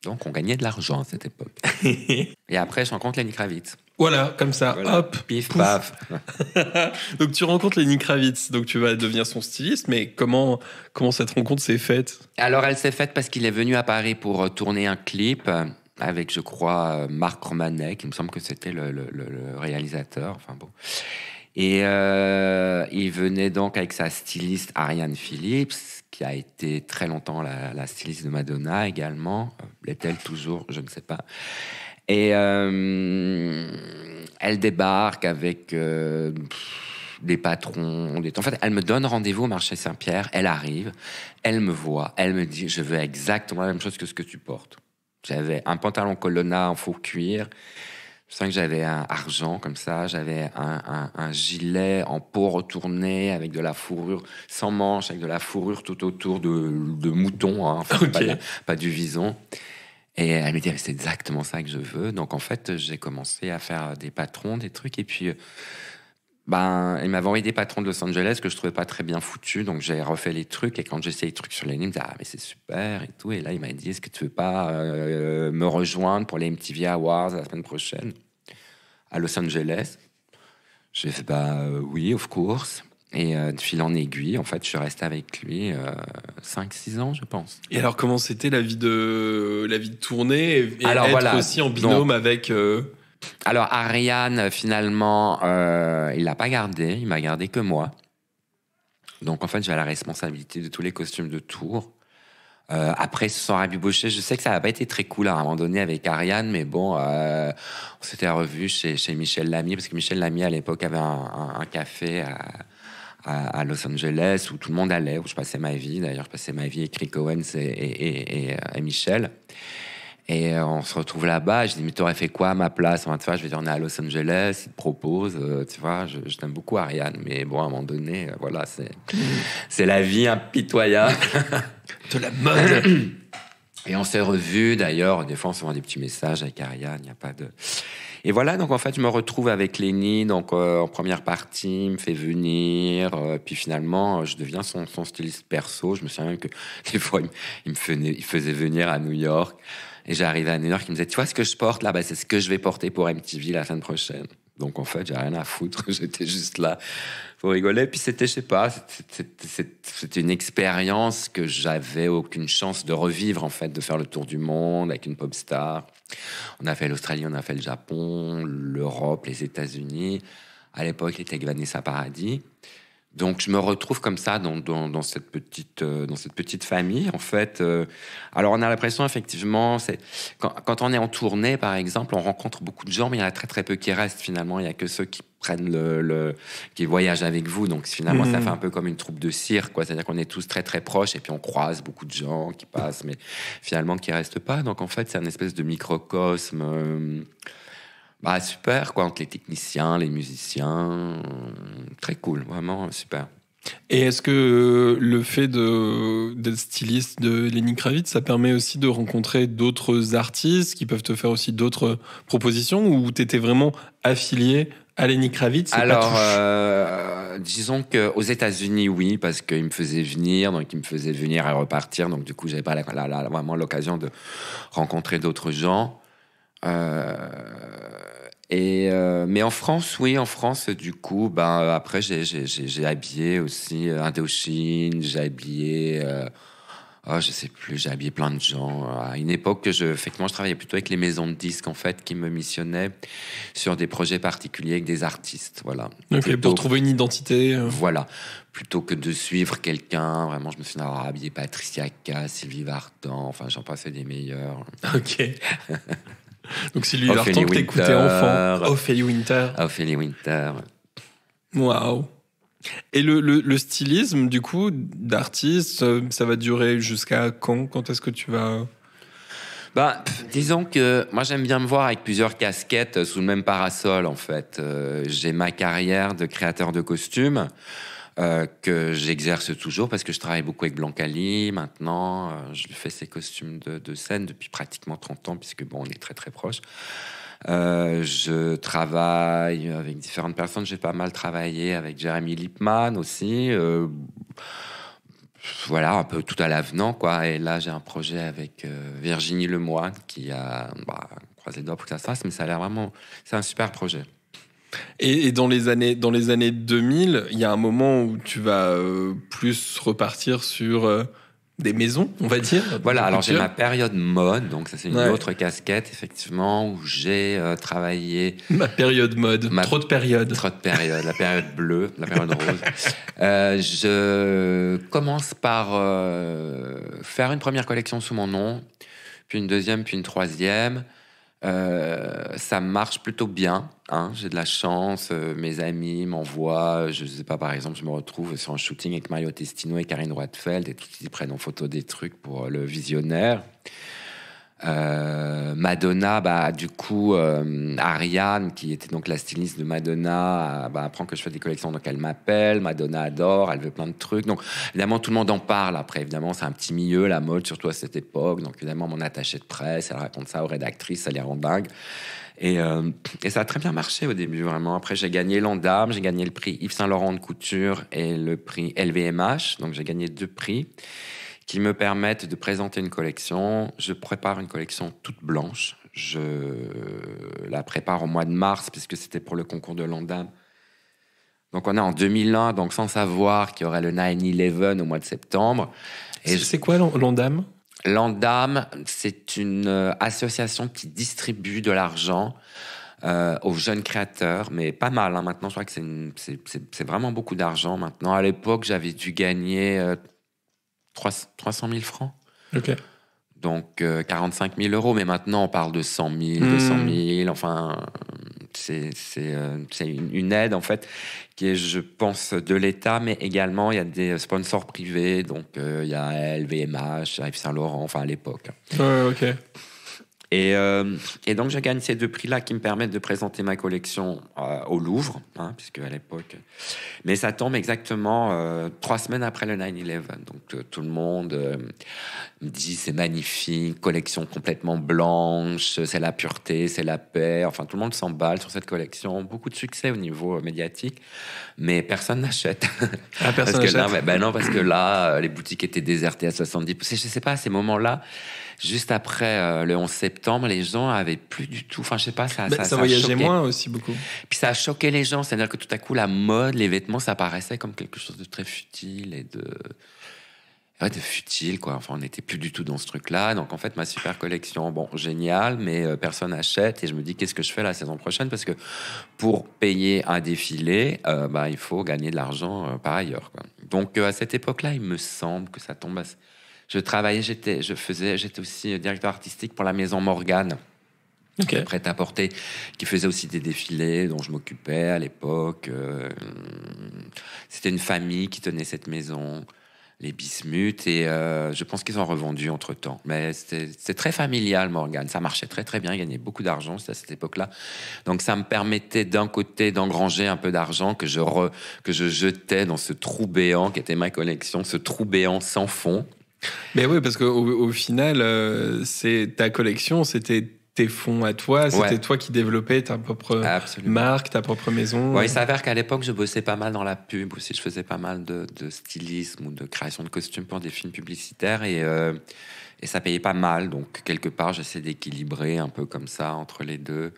Donc on gagnait de l'argent à cette époque. Et après, je rencontre Lenny Kravitz. Voilà, comme ça, voilà. Hop, pif, pouf. paf. Donc tu rencontres Lenny Kravitz, donc tu vas devenir son styliste, mais comment cette rencontre s'est faite ? Alors elle s'est faite parce qu'il est venu à Paris pour tourner un clip avec, je crois, Marc Romanek, il me semble que c'était le réalisateur, enfin bon. Et il venait donc avec sa styliste Ariane Phillips, qui a été très longtemps la styliste de Madonna également. L'est-elle toujours ? Je ne sais pas. Et elle débarque avec des patrons. En fait, elle me donne rendez-vous au marché Saint-Pierre. Elle arrive, elle me voit, elle me dit « Je veux exactement la même chose que ce que tu portes. » J'avais un pantalon colonna en faux cuir. Je sens que j'avais un argent comme ça, j'avais un gilet en peau retourné avec de la fourrure sans manches, avec de la fourrure tout autour de mouton, hein, enfin, Ok. pas du vison. Et elle me dit, c'est exactement ça que je veux. Donc en fait, j'ai commencé à faire des patrons, des trucs. Et puis, il m'avait envoyé des patrons de Los Angeles que je trouvais pas très bien foutus. Donc j'ai refait les trucs. Et quand j'essayais les trucs sur les lignes, il me disait, ah, mais c'est super et tout. Et là, il m'a dit, est-ce que tu veux pas me rejoindre pour les MTV Awards la semaine prochaine à Los Angeles? J'ai fait, oui, of course. Et de fil en aiguille, en fait, je suis resté avec lui 5-6 ans, je pense. Et alors, comment c'était la vie de tournée et Alors, être voilà. aussi en binôme Donc, avec... Alors, Ariane, finalement, il l'a pas gardé. Il m'a gardé que moi. Donc, en fait, j'ai la responsabilité de tous les costumes de tour. Après, ils se sont rabibochés. Je sais que ça n'a pas été très cool à un moment donné avec Ariane, mais bon, on s'était revus chez Michel Lamy, parce que Michel Lamy, à l'époque, avait un café à Los Angeles où tout le monde allait, où je passais ma vie. D'ailleurs, je passais ma vie avec Rick Owens et Michel. Et on se retrouve là-bas. Je dis, mais t'aurais fait quoi à ma place? Enfin, tu vois, je vais dire, on est à Los Angeles, ils te proposent. Tu vois, je t'aime beaucoup, Ariane. Mais bon, à un moment donné, voilà, c'est la vie impitoyable. de la mode. Et on s'est revus, d'ailleurs. Des fois, on se voit des petits messages avec Ariane. Il n'y a pas de... Et voilà, donc en fait, je me retrouve avec Lenny, donc en première partie, il me fait venir, puis finalement, je deviens son styliste perso. Je me souviens même que des fois, il faisait venir à New York, et j'arrivais à New York, il me disait, tu vois ce que je porte là, c'est ce que je vais porter pour MTV la semaine prochaine. Donc en fait, j'ai rien à foutre, j'étais juste là pour rigoler. Puis c'était, je sais pas, c'était une expérience que j'avais aucune chance de revivre, en fait, de faire le tour du monde avec une pop star. On a fait l'Australie, on a fait le Japon, l'Europe, les États-Unis. À l'époque, il était avec Vanessa Paradis. Donc, je me retrouve comme ça dans cette petite famille, en fait. Alors, on a l'impression, effectivement, quand on est en tournée, par exemple, on rencontre beaucoup de gens, mais il y en a très, très peu qui restent, finalement. Il n'y a que ceux qui prennent qui voyagent avec vous. Donc, finalement, ça fait un peu comme une troupe de cirque, quoi. C'est-à-dire qu'on est tous très, très proches, et puis on croise beaucoup de gens qui passent, mais finalement, qui restent pas. Donc, en fait, c'est une espèce de microcosme... super, quoi, entre les techniciens, les musiciens. Très cool, vraiment super. Et est-ce que le fait d'être styliste de Lenny Kravitz, ça permet aussi de rencontrer d'autres artistes qui peuvent te faire aussi d'autres propositions, ou t'étais vraiment affilié à Lenny Kravitz? Alors, disons qu'aux États-Unis, oui, parce qu'il me faisait venir, donc il me faisait venir et repartir, donc du coup, j'avais pas vraiment l'occasion de rencontrer d'autres gens. Mais en France, oui, du coup, après, j'ai habillé aussi Indochine, j'ai habillé, je sais plus, j'ai habillé plein de gens. À une époque, effectivement, je travaillais plutôt avec les maisons de disques, en fait, qui me missionnaient sur des projets particuliers avec des artistes, voilà. Ok, pour trouver une identité. Voilà. Plutôt que de suivre quelqu'un, vraiment, je me suis habillé Patricia Cass, Sylvie Vartan, enfin, j'en passais des meilleurs. Ok. Donc Sylvie Vartan que t'écoutais enfant. Ophélie Winter. Ophélie Winter. Waouh. Et le stylisme, du coup, d'artiste, ça va durer jusqu'à quand? Quand est-ce que tu vas... Disons que moi, j'aime bien me voir avec plusieurs casquettes sous le même parasol, en fait. J'ai ma carrière de créateur de costumes que j'exerce toujours parce que je travaille beaucoup avec Blancali. Maintenant, je lui fais ses costumes de scène depuis pratiquement 30 ans, puisque bon, on est très, très proches. Je travaille avec différentes personnes. J'ai pas mal travaillé avec Jeremy Lipman aussi. Voilà, un peu tout à l'avenant, quoi. Et là, j'ai un projet avec Virginie Lemoine qui a croisé le doigt pour que ça se fasse, mais ça a l'air vraiment... C'est un super projet. Et dans les années 2000, il y a un moment où tu vas plus repartir sur des maisons, on va dire. Voilà, alors j'ai ma période mode, donc ça c'est une autre casquette, effectivement, où j'ai travaillé... Ma période mode, trop de périodes. Trop de périodes, la période bleue, la période rose. Je commence par faire une première collection sous mon nom, puis une deuxième, puis une troisième. Ça marche plutôt bien, hein, j'ai de la chance, mes amis m'envoient, je sais pas, par exemple, je me retrouve sur un shooting avec Mario Testino et Karine Roitfeld et tout, ils prennent en photo des trucs pour le visionnaire. Madonna, bah, du coup, Ariane, qui était donc la styliste de Madonna, bah, apprend que je fais des collections, donc elle m'appelle. Madonna adore, elle veut plein de trucs. Donc, évidemment, tout le monde en parle après. Évidemment, c'est un petit milieu, la mode, surtout à cette époque. Donc, évidemment, mon attachée de presse, elle raconte ça aux rédactrices, ça les rend dingues. Et ça a très bien marché au début, vraiment. Après, j'ai gagné l'Andam, j'ai gagné le prix Yves Saint Laurent de couture et le prix LVMH. Donc, j'ai gagné 2 prix qui me permettent de présenter une collection. Je prépare une collection toute blanche. Je la prépare au mois de mars, puisque c'était pour le concours de l'Andam. Donc, on est en 2001, donc sans savoir qu'il y aurait le 9/11 au mois de septembre. Et c'est quoi l'Ondam ? L'Andam, c'est une association qui distribue de l'argent aux jeunes créateurs, mais pas mal. Hein. Maintenant, je crois que c'est vraiment beaucoup d'argent maintenant. À l'époque, j'avais dû gagner 300 000 francs. Ok. Donc 45 000 euros, mais maintenant on parle de 100 000, 200 000. Enfin, c'est une aide en fait qui est, je pense, de l'État, mais également il y a des sponsors privés. Donc il y a LVMH, Yves Saint Laurent, enfin à l'époque. Ouais, ok. Et donc, je gagne ces 2 prix-là qui me permettent de présenter ma collection au Louvre, hein, puisque à l'époque... Mais ça tombe exactement 3 semaines après le 9/11. Donc, tout le monde me dit, c'est magnifique, collection complètement blanche, c'est la pureté, c'est la paix. Enfin, tout le monde s'emballe sur cette collection. Beaucoup de succès au niveau médiatique, mais personne n'achète. Ah, personne n'achète. n'achète. Parce que là, les boutiques étaient désertées à 70%. Je sais pas, à ces moments-là... Juste après le 11 septembre, les gens avaient plus du tout... Enfin, je sais pas, ça voyageait moins aussi beaucoup. Puis ça a choqué les gens. C'est-à-dire que tout à coup, la mode, les vêtements, ça paraissait comme quelque chose de très futile et de futile, quoi. Enfin, on n'était plus du tout dans ce truc-là. Donc, en fait, ma super collection, bon, génial, mais personne n'achète. Et je me dis, qu'est-ce que je fais la saison prochaine ? Parce que pour payer un défilé, il faut gagner de l'argent par ailleurs, quoi. Donc, à cette époque-là, il me semble que ça tombe assez... Je travaillais, j'étais aussi directeur artistique pour la maison Morgane, okay. Prêt-à-porter, qui faisait aussi des défilés dont je m'occupais à l'époque. C'était une famille qui tenait cette maison, les Bismuth, et je pense qu'ils ont revendu entre-temps. Mais c'était très familial, Morgane. Ça marchait très, très bien. Il gagnait beaucoup d'argent, c'était à cette époque-là. Donc, ça me permettait d'un côté d'engranger un peu d'argent que je jetais dans ce trou béant qui était ma collection, ce trou béant sans fond. Mais oui, parce qu'au final, c'est ta collection, c'était tes fonds à toi, c'était toi qui développais ta propre marque, ta propre maison. Ouais, il s'avère qu'à l'époque, je bossais pas mal dans la pub aussi. Je faisais pas mal de stylisme ou de création de costumes pour des films publicitaires et ça payait pas mal. Donc, quelque part, j'essaie d'équilibrer un peu comme ça entre les deux.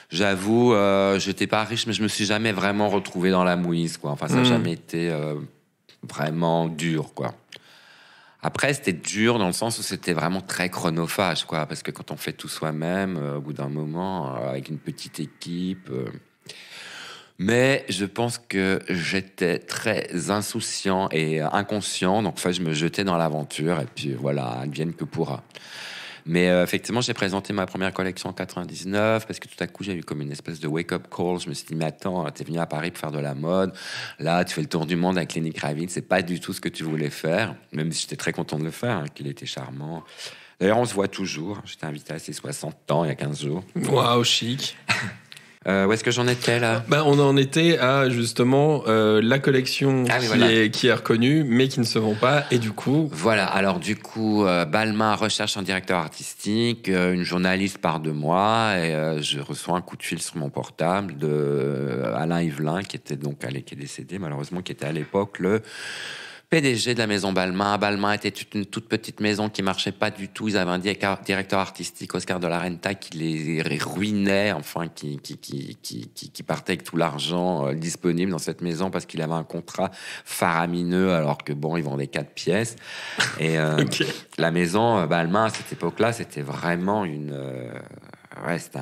J'avoue, j'étais pas riche, mais je me suis jamais vraiment retrouvé dans la mouise, quoi. Enfin, ça n'a jamais été vraiment dur, quoi. Après, c'était dur dans le sens où c'était vraiment très chronophage, quoi. Parce que quand on fait tout soi-même, au bout d'un moment, avec une petite équipe... Mais je pense que j'étais très insouciant et inconscient. Donc, je me jetais dans l'aventure. Et puis, voilà, advienne que pourra. Mais effectivement, j'ai présenté ma première collection en 99 parce que tout à coup, j'ai eu comme une espèce de wake-up call. Je me suis dit, mais attends, t'es venu à Paris pour faire de la mode. Là, tu fais le tour du monde avec Lenny Kravitz. C'est pas du tout ce que tu voulais faire. Même si j'étais très content de le faire, hein, qu'il était charmant. D'ailleurs, on se voit toujours. J'étais invité à ses 60 ans il y a 15 jours. Waouh, chic. Où est-ce que j'en étais là ? On en était à justement la collection qui est reconnue mais qui ne se vend pas et du coup... Voilà, alors du coup, Balmain recherche un directeur artistique, une journaliste part de moi et je reçois un coup de fil sur mon portable de Alain Hivelin qui était donc qui est décédé malheureusement, qui était à l'époque le PDG de la maison Balmain. Balmain était une toute petite maison qui marchait pas du tout. Ils avaient un directeur artistique, Oscar de la Renta, qui les ruinait, enfin, qui partait avec tout l'argent disponible dans cette maison parce qu'il avait un contrat faramineux alors que bon, ils vendaient 4 pièces. Et la maison Balmain, à cette époque-là, c'était vraiment c'était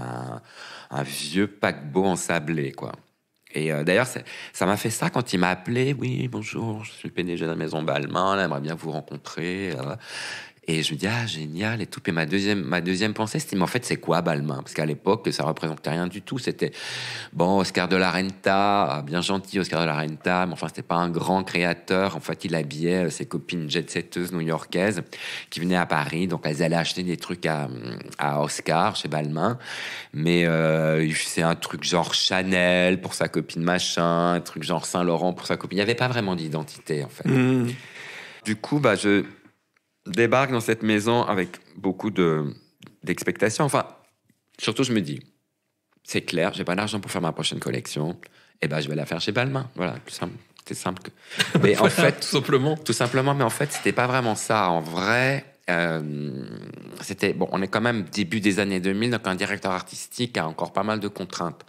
un vieux paquebot ensablé, quoi. Et d'ailleurs, ça m'a fait ça quand il m'a appelé. Oui, bonjour, je suis le PDG de la maison Balmain, on aimerait bien vous rencontrer. Et je me dis, ah, génial, et tout. Puis ma deuxième pensée, c'était, mais en fait, c'est quoi Balmain? Parce qu'à l'époque, ça représentait rien du tout. C'était, bon, Oscar de la Renta, bien gentil, Oscar de la Renta, mais enfin, c'était pas un grand créateur. En fait, il habillait ses copines jet-setteuses new-yorkaises qui venaient à Paris. Donc, elles allaient acheter des trucs à Oscar, chez Balmain. Mais c'est un truc genre Chanel pour sa copine machin, un truc genre Saint-Laurent pour sa copine. Il n'y avait pas vraiment d'identité, en fait. Du coup, je débarque dans cette maison avec beaucoup d'expectations. Enfin, surtout, je me dis, c'est clair, j'ai pas d'argent pour faire ma prochaine collection. Et je vais la faire chez Balmain. Voilà, plus simple. C'est simple que. Mais en fait, tout simplement. Mais en fait, c'était pas vraiment ça. En vrai, c'était bon. On est quand même début des années 2000, donc un directeur artistique a encore pas mal de contraintes.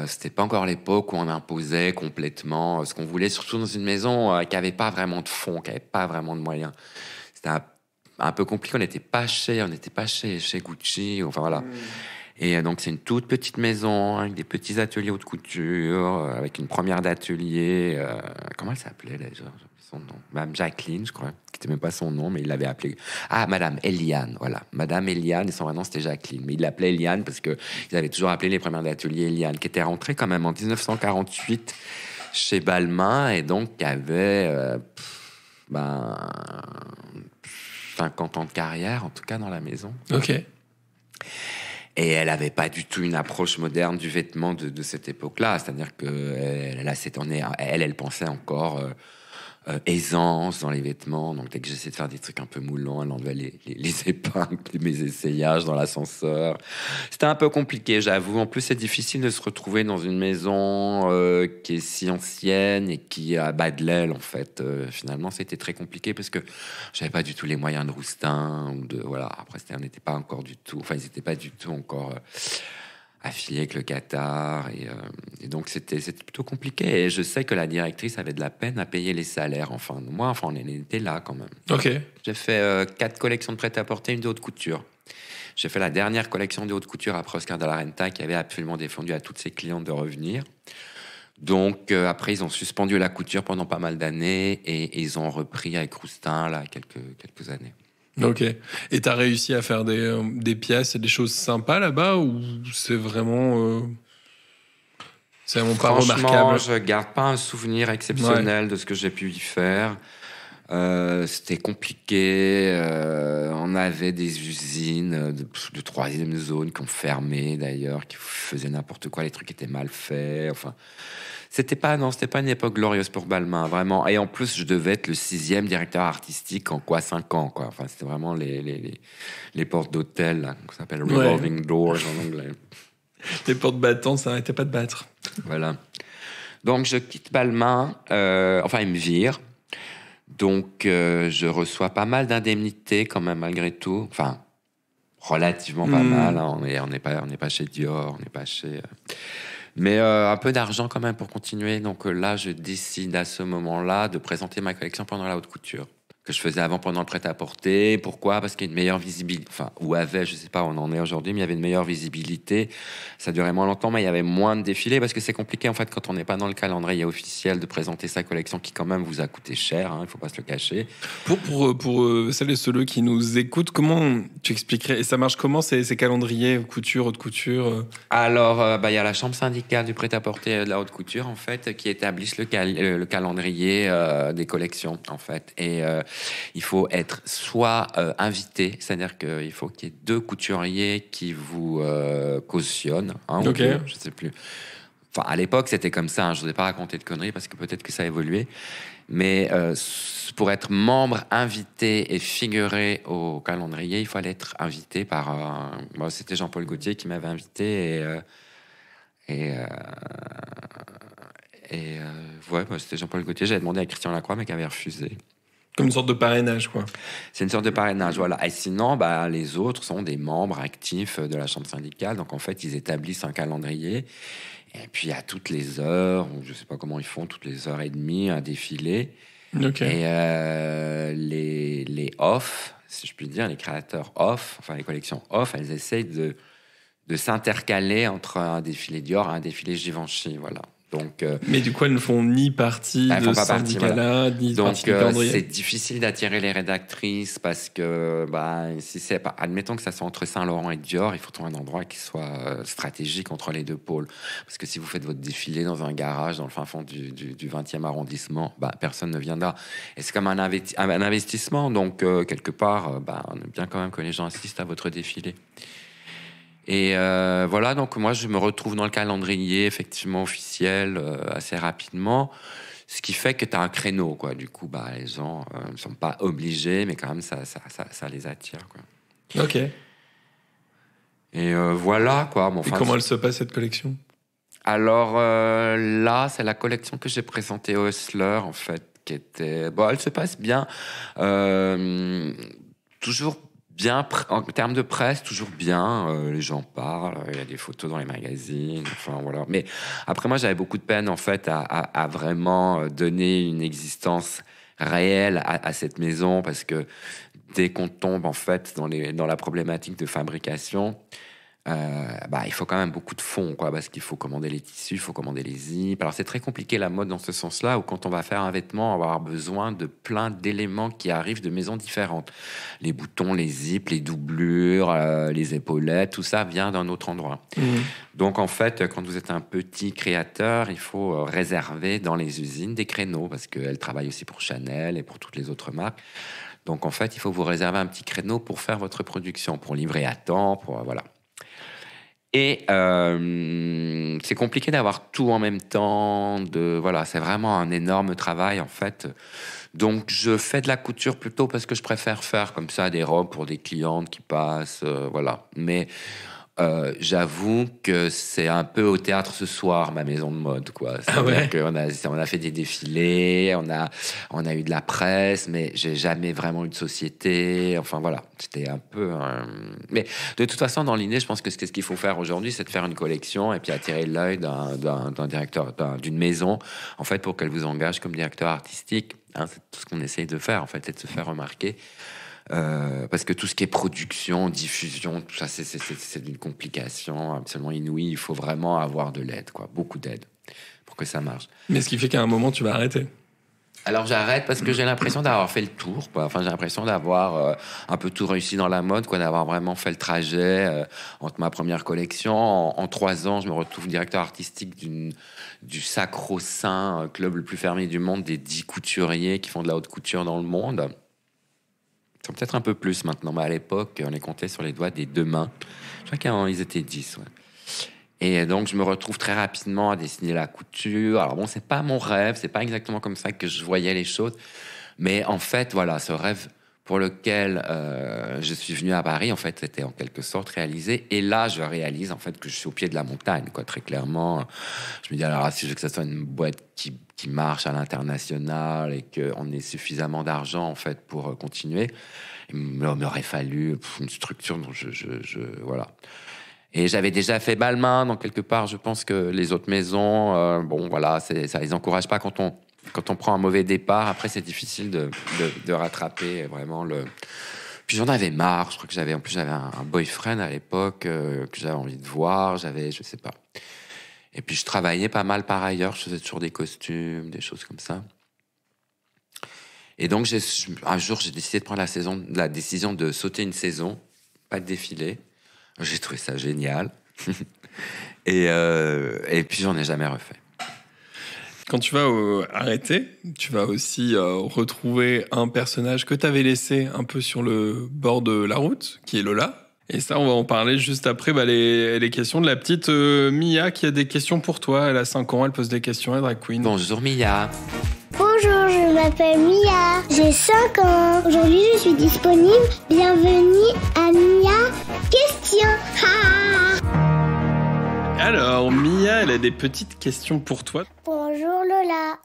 C'était pas encore l'époque où on imposait complètement ce qu'on voulait, surtout dans une maison qui avait pas vraiment de fonds, qui avait pas vraiment de moyens. C'était un peu compliqué. On n'était pas chez Gucci. Enfin voilà. Et donc, c'est une toute petite maison avec des petits ateliers haute couture, avec une première d'atelier. Comment elle s'appelait déjà? Son nom. Madame Jacqueline, je crois, qui n'était même pas son nom, mais il l'avait appelée. Ah, Madame Eliane, voilà. Madame Eliane, et son vrai nom, c'était Jacqueline. Mais il l'appelait Eliane parce qu'ils avaient toujours appelé les premières d'atelier Eliane, qui était rentrée quand même en 1948 chez Balmain, et donc qui avait 50 ans de carrière, en tout cas, dans la maison. Ok. Et elle n'avait pas du tout une approche moderne du vêtement de cette époque-là. C'est-à-dire que elle pensait encore aisance dans les vêtements. Donc, dès que j'essayais de faire des trucs un peu moulants, elle enlevait les épingles de mes essayages dans l'ascenseur. C'était un peu compliqué, j'avoue. En plus, c'est difficile de se retrouver dans une maison qui est si ancienne et qui a bas de l'aile, en fait. Finalement, c'était très compliqué parce que j'avais pas du tout les moyens de Roustin ou de... Voilà. Après, on n'était pas encore du tout... Enfin, ils n'étaient pas du tout encore... affilié avec le Qatar, et donc c'était plutôt compliqué. Et je sais que la directrice avait de la peine à payer les salaires. Enfin, on était là quand même. Ok. J'ai fait 4 collections de prêt-à-porter, une de haute couture. J'ai fait la dernière collection de haute couture après Oscar de la Renta, qui avait absolument défendu à toutes ses clientes de revenir. Donc après, ils ont suspendu la couture pendant pas mal d'années, et ils ont repris avec Roustin là quelques années. Ok. Et t'as réussi à faire des pièces et des choses sympas là-bas, ou c'est vraiment pas remarquable? Je garde pas un souvenir exceptionnel de ce que j'ai pu y faire. C'était compliqué. On avait des usines de troisième zone qui ont fermé d'ailleurs, qui faisaient n'importe quoi. Les trucs étaient mal faits. Enfin, c'était pas une époque glorieuse pour Balmain, vraiment. Et en plus, je devais être le 6e directeur artistique en 5 ans, quoi. Enfin, c'était vraiment les portes d'hôtel, là, qu'on s'appelle revolving doors en anglais. Les portes battantes, ça n'arrêtait pas de battre. Voilà. Donc, je quitte Balmain. Enfin, il me vire. Donc, je reçois pas mal d'indemnités quand même, malgré tout. Enfin, relativement pas mal. Hein. On n'est pas chez Dior, on n'est pas chez... Mais un peu d'argent quand même pour continuer. Donc là, je décide à ce moment-là de présenter ma collection pendant la haute couture, que je faisais avant pendant le prêt-à-porter. Pourquoi? Parce qu'il y a une meilleure visibilité. Enfin, ou avait, je sais pas où on en est aujourd'hui, mais il y avait une meilleure visibilité. Ça durait moins longtemps, mais il y avait moins de défilés, parce que c'est compliqué, en fait, quand on n'est pas dans le calendrier officiel, de présenter sa collection qui, quand même, vous a coûté cher, hein, il faut pas se le cacher. Pour celles et ceux qui nous écoutent, comment tu expliquerais, et ça marche comment, ces calendriers, couture, haute couture? Alors, il y a la chambre syndicale du prêt-à-porter de la haute couture, en fait, qui établissent le calendrier des collections, en fait. Et il faut être soit invité, c'est-à-dire qu'il faut qu'il y ait 2 couturiers qui vous cautionnent, ou 2, je sais plus. Enfin, à l'époque, c'était comme ça. Je ne vous ai pas raconté de conneries parce que peut-être que ça a évolué. Mais pour être membre invité et figurer au calendrier, il fallait être invité par... c'était Jean-Paul Gaultier qui m'avait invité. C'était Jean-Paul Gaultier. J'avais demandé à Christian Lacroix, mais qui avait refusé. Comme une sorte de parrainage, quoi. C'est une sorte de parrainage, voilà. Et sinon, les autres sont des membres actifs de la chambre syndicale. Donc, en fait, ils établissent un calendrier. Et puis, à toutes les heures, je ne sais pas comment ils font, toutes les heures et demie, un défilé. Okay. Et les off, si je puis dire, les créateurs off, enfin les collections off, elles essayent de s'intercaler entre un défilé Dior et un défilé Givenchy, voilà. Donc, mais du coup, elles ne font ni partie de ce syndicat-là, ni partie du calendrier. C'est difficile d'attirer les rédactrices parce que, si c'est pas, admettons que ça soit entre Saint-Laurent et Dior, il faut trouver un endroit qui soit stratégique entre les deux pôles. Parce que si vous faites votre défilé dans un garage dans le fin fond du 20e arrondissement, personne ne viendra. Et c'est comme un investissement. Donc, quelque part, on aime bien quand même que les gens assistent à votre défilé. Et voilà, donc moi je me retrouve dans le calendrier effectivement officiel assez rapidement, ce qui fait que tu as un créneau, quoi. Du coup, les gens ne sont pas obligés, mais quand même ça les attire, quoi. Ok. Et voilà, quoi. Et comment elle se passe cette collection? Alors là, c'est la collection que j'ai présentée au Hustler, en fait, qui était... elle se passe bien. Toujours bien, en termes de presse, toujours bien. Les gens parlent, il y a des photos dans les magazines, enfin voilà. Mais après, moi, j'avais beaucoup de peine, en fait, à vraiment donner une existence réelle à cette maison, parce que dès qu'on tombe, en fait, dans la problématique de fabrication, il faut quand même beaucoup de fonds, quoi, parce qu'il faut commander les tissus, il faut commander les zips. Alors c'est très compliqué la mode dans ce sens-là, où quand on va faire un vêtement, on va avoir besoin de plein d'éléments qui arrivent de maisons différentes. Les boutons, les zips, les doublures, les épaulettes, tout ça vient d'un autre endroit. Donc en fait, quand vous êtes un petit créateur, il faut réserver dans les usines des créneaux, parce qu'elles travaillent aussi pour Chanel et pour toutes les autres marques. Donc en fait, il faut vous réserver un petit créneau pour faire votre production, pour livrer à temps, pour voilà. Et c'est compliqué d'avoir tout en même temps. C'est vraiment un énorme travail, en fait. Donc, je fais de la couture plutôt parce que je préfère faire comme ça des robes pour des clientes qui passent, voilà. Mais j'avoue que c'est un peu au théâtre ce soir, ma maison de mode, quoi. C'est-à-dire qu'on a fait des défilés, on a eu de la presse, mais j'ai jamais vraiment eu de société. Enfin, voilà. C'était un peu... Mais de toute façon, dans l'idée, je pense que ce qu'il faut faire aujourd'hui, c'est de faire une collection et puis attirer l'œil d'un directeur, d'une maison, en fait, pour qu'elle vous engage comme directeur artistique. C'est tout ce qu'on essaye de faire, en fait, c'est de se faire remarquer. Parce que tout ce qui est production, diffusion, tout ça, c'est d'une complication absolument inouïe. Il faut vraiment avoir de l'aide, quoi, beaucoup d'aide pour que ça marche. Mais ce qui fait qu'à un moment, tu vas arrêter. Alors j'arrête parce que j'ai l'impression d'avoir fait le tour, quoi. Enfin, j'ai l'impression d'avoir un peu tout réussi dans la mode, quoi, d'avoir vraiment fait le trajet entre ma première collection. En 3 ans, je me retrouve directeur artistique du sacro-saint club le plus fermé du monde, des 10 couturiers qui font de la haute couture dans le monde. Peut-être un peu plus maintenant, mais à l'époque, on les comptait sur les doigts des 2 mains. Je crois qu'ils étaient 10, ouais. Et donc, je me retrouve très rapidement à dessiner la couture. Alors bon, c'est pas mon rêve, c'est pas exactement comme ça que je voyais les choses. Mais en fait, voilà, ce rêve pour lequel je suis venu à Paris, en fait, c'était en quelque sorte réalisé. Et là, je réalise, en fait, que je suis au pied de la montagne, quoi, très clairement. Je me dis, alors, si je veux que ça soit une boîte qui marche à l'international et qu'on ait suffisamment d'argent, en fait, pour continuer, il m'aurait fallu une structure dont voilà. Et j'avais déjà fait Balmain, donc quelque part, je pense que les autres maisons, ça les encourage pas quand on prend un mauvais départ. Après, c'est difficile de rattraper vraiment le... Puis j'en avais marre. Je crois que j'avais un boyfriend à l'époque que j'avais envie de voir. Je sais pas. Et puis je travaillais pas mal par ailleurs. Je faisais toujours des costumes, des choses comme ça. Et donc un jour, j'ai décidé de prendre la décision de sauter une saison, pas de défilé. J'ai trouvé ça génial. Et puis j'en ai jamais refait. Quand tu vas arrêter, tu vas aussi retrouver un personnage que tu avais laissé un peu sur le bord de la route, qui est Lola. Et ça, on va en parler juste après les questions de la petite Mia qui a des questions pour toi. Elle a 5 ans, elle pose des questions à Drag Queen. Bonjour Mia. Bonjour, je m'appelle Mia, j'ai 5 ans. Aujourd'hui, je suis disponible. Bienvenue à Mia Question. Alors, Mia, elle a des petites questions pour toi. Bonjour Lola.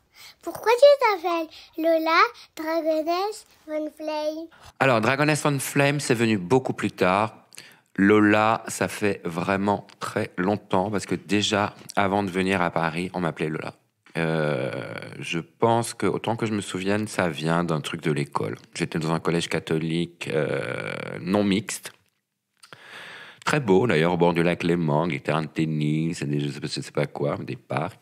Pourquoi tu t'appelles Lola Dragoness Von Flame? Alors, Dragoness Von Flame, c'est venu beaucoup plus tard. Lola, ça fait vraiment très longtemps, parce que déjà, avant de venir à Paris, on m'appelait Lola. Je pense que, autant que je me souvienne, ça vient d'un truc de l'école. J'étais dans un collège catholique non mixte. Très beau, d'ailleurs, au bord du lac Léman, des terrains de tennis, je sais pas quoi, des parcs.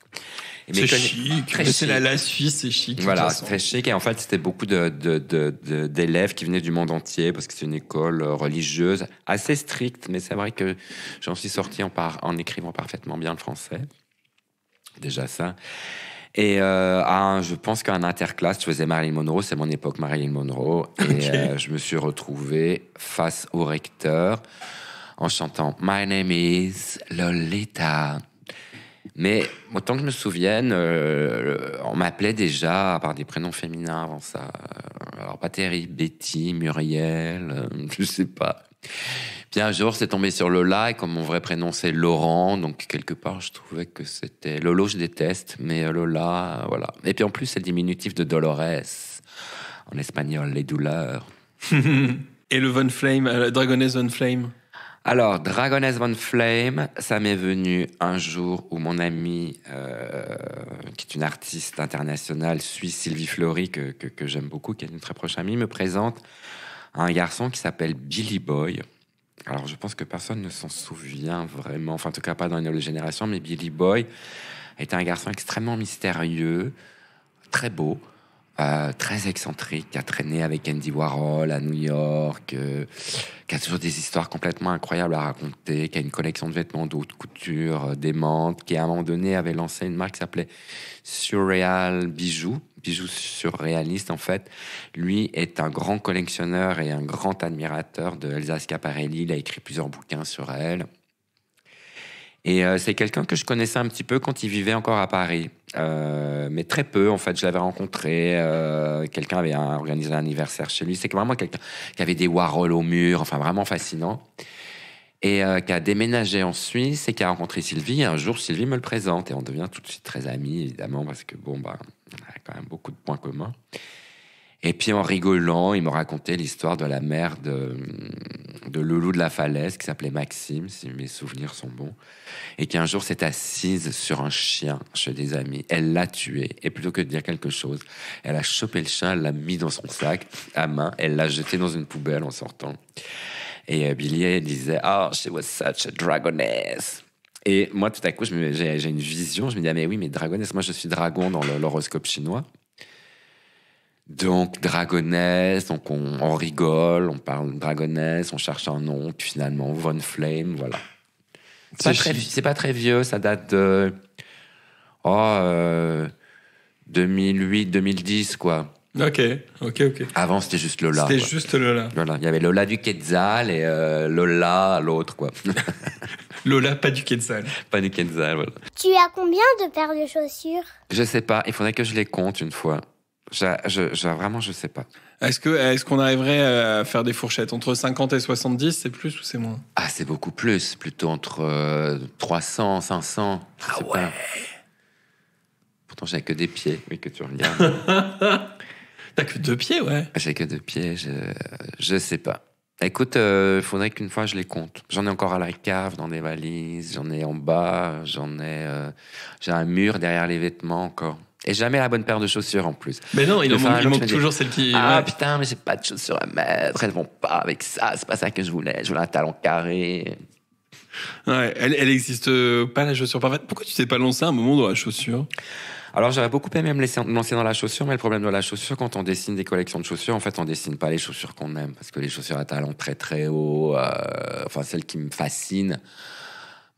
C'est chic. Très C'est chic. la Suisse, c'est chic. Voilà, très chic. Et en fait, c'était beaucoup d'élèves qui venaient du monde entier parce que c'est une école religieuse assez stricte. Mais c'est vrai que j'en suis sorti en écrivant parfaitement bien le français. Déjà ça. Et je pense qu'en interclasse, je faisais Marilyn Monroe. C'est mon époque Marilyn Monroe. Et je me suis retrouvé face au recteur en chantant « My name is Lolita ». Mais autant que je me souvienne, on m'appelait déjà par des prénoms féminins avant ça. Alors pas terrible, Betty, Muriel, je sais pas. Puis un jour, c'est tombé sur Lola, et comme mon vrai prénom c'est Laurent, donc quelque part je trouvais que c'était... Lolo, je déteste, mais Lola, voilà. Et puis en plus, c'est le diminutif de Dolores, en espagnol, les douleurs. Et le Von Flame, Dragoness Von Flame. Alors, Dragoness Von Flame, ça m'est venu un jour où mon amie, qui est une artiste internationale suisse, Sylvie Fleury, que j'aime beaucoup, qui est une très proche amie, me présente un garçon qui s'appelle Billy Boy. Alors, je pense que personne ne s'en souvient vraiment, enfin, en tout cas pas dans une nouvelle génération, mais Billy Boy était un garçon extrêmement mystérieux, très beau, très excentrique, qui a traîné avec Andy Warhol à New York, qui a toujours des histoires complètement incroyables à raconter, qui a une collection de vêtements de haute couture démente, qui à un moment donné avait lancé une marque qui s'appelait Surreal Bijoux surréaliste en fait. Lui est un grand collectionneur et un grand admirateur de Elsa Schiaparelli. Il a écrit plusieurs bouquins sur elle. Et c'est quelqu'un que je connaissais un petit peu quand il vivait encore à Paris. Mais très peu, en fait. Je l'avais rencontré. Quelqu'un avait organisé un anniversaire chez lui. C'est vraiment quelqu'un qui avait des Warhol au mur. Enfin, vraiment fascinant. Et qui a déménagé en Suisse et qui a rencontré Sylvie. Et un jour, Sylvie me le présente. Et on devient tout de suite très amis, évidemment, parce que, on a quand même beaucoup de points communs. Et puis, en rigolant, il me racontait l'histoire de la mère de Loulou de la Falaise, qui s'appelait Maxime, si mes souvenirs sont bons, et qui un jour s'est assise sur un chien chez des amis. Elle l'a tué, et plutôt que de dire quelque chose, elle a chopé le chien, elle l'a mis dans son sac à main, elle l'a jeté dans une poubelle en sortant. Et Billy disait « Oh, she was such a dragoness ». Et moi, tout à coup, j'ai une vision, je me dis « Ah mais oui, mais dragoness, moi je suis dragon dans l'horoscope chinois ». Donc, dragonesse, donc on rigole, on parle de dragonesse, on cherche un nom, puis finalement, Von Flame, voilà. C'est pas très vieux, ça date de 2008-2010, quoi. Ok. Avant, c'était juste Lola. C'était juste Lola. Voilà. Il y avait Lola du Quetzal et Lola, l'autre, quoi. Lola, pas du Quetzal. Pas du Quetzal, voilà. Tu as combien de paires de chaussures? Je sais pas, il faudrait que je les compte une fois. Vraiment, je sais pas. Est-ce qu'on arriverait à faire des fourchettes entre 50 et 70, c'est plus ou c'est moins? Ah, c'est beaucoup plus, plutôt entre 300, 500. Ah ouais. Pas. Pourtant, j'ai que des pieds, oui, que tu regardes. T'as que 2 pieds, ouais. J'ai que 2 pieds, je sais pas. Écoute, il faudrait qu'une fois je les compte. J'en ai encore à la cave, dans des valises, j'en ai en bas, j'ai un mur derrière les vêtements encore. Et jamais la bonne paire de chaussures en plus. Mais non, il manque toujours celle qui... Ah putain, mais j'ai pas de chaussures à mettre, elles vont pas avec ça, c'est pas ça que je voulais un talon carré. Ouais, elle existe pas la chaussure parfaite. Pourquoi tu t'es pas lancé un moment dans la chaussure? Alors j'aurais beaucoup aimé me lancer dans la chaussure, mais le problème de la chaussure, quand on dessine des collections de chaussures, en fait on dessine pas les chaussures qu'on aime, parce que les chaussures à talons très très haut, enfin celles qui me fascinent.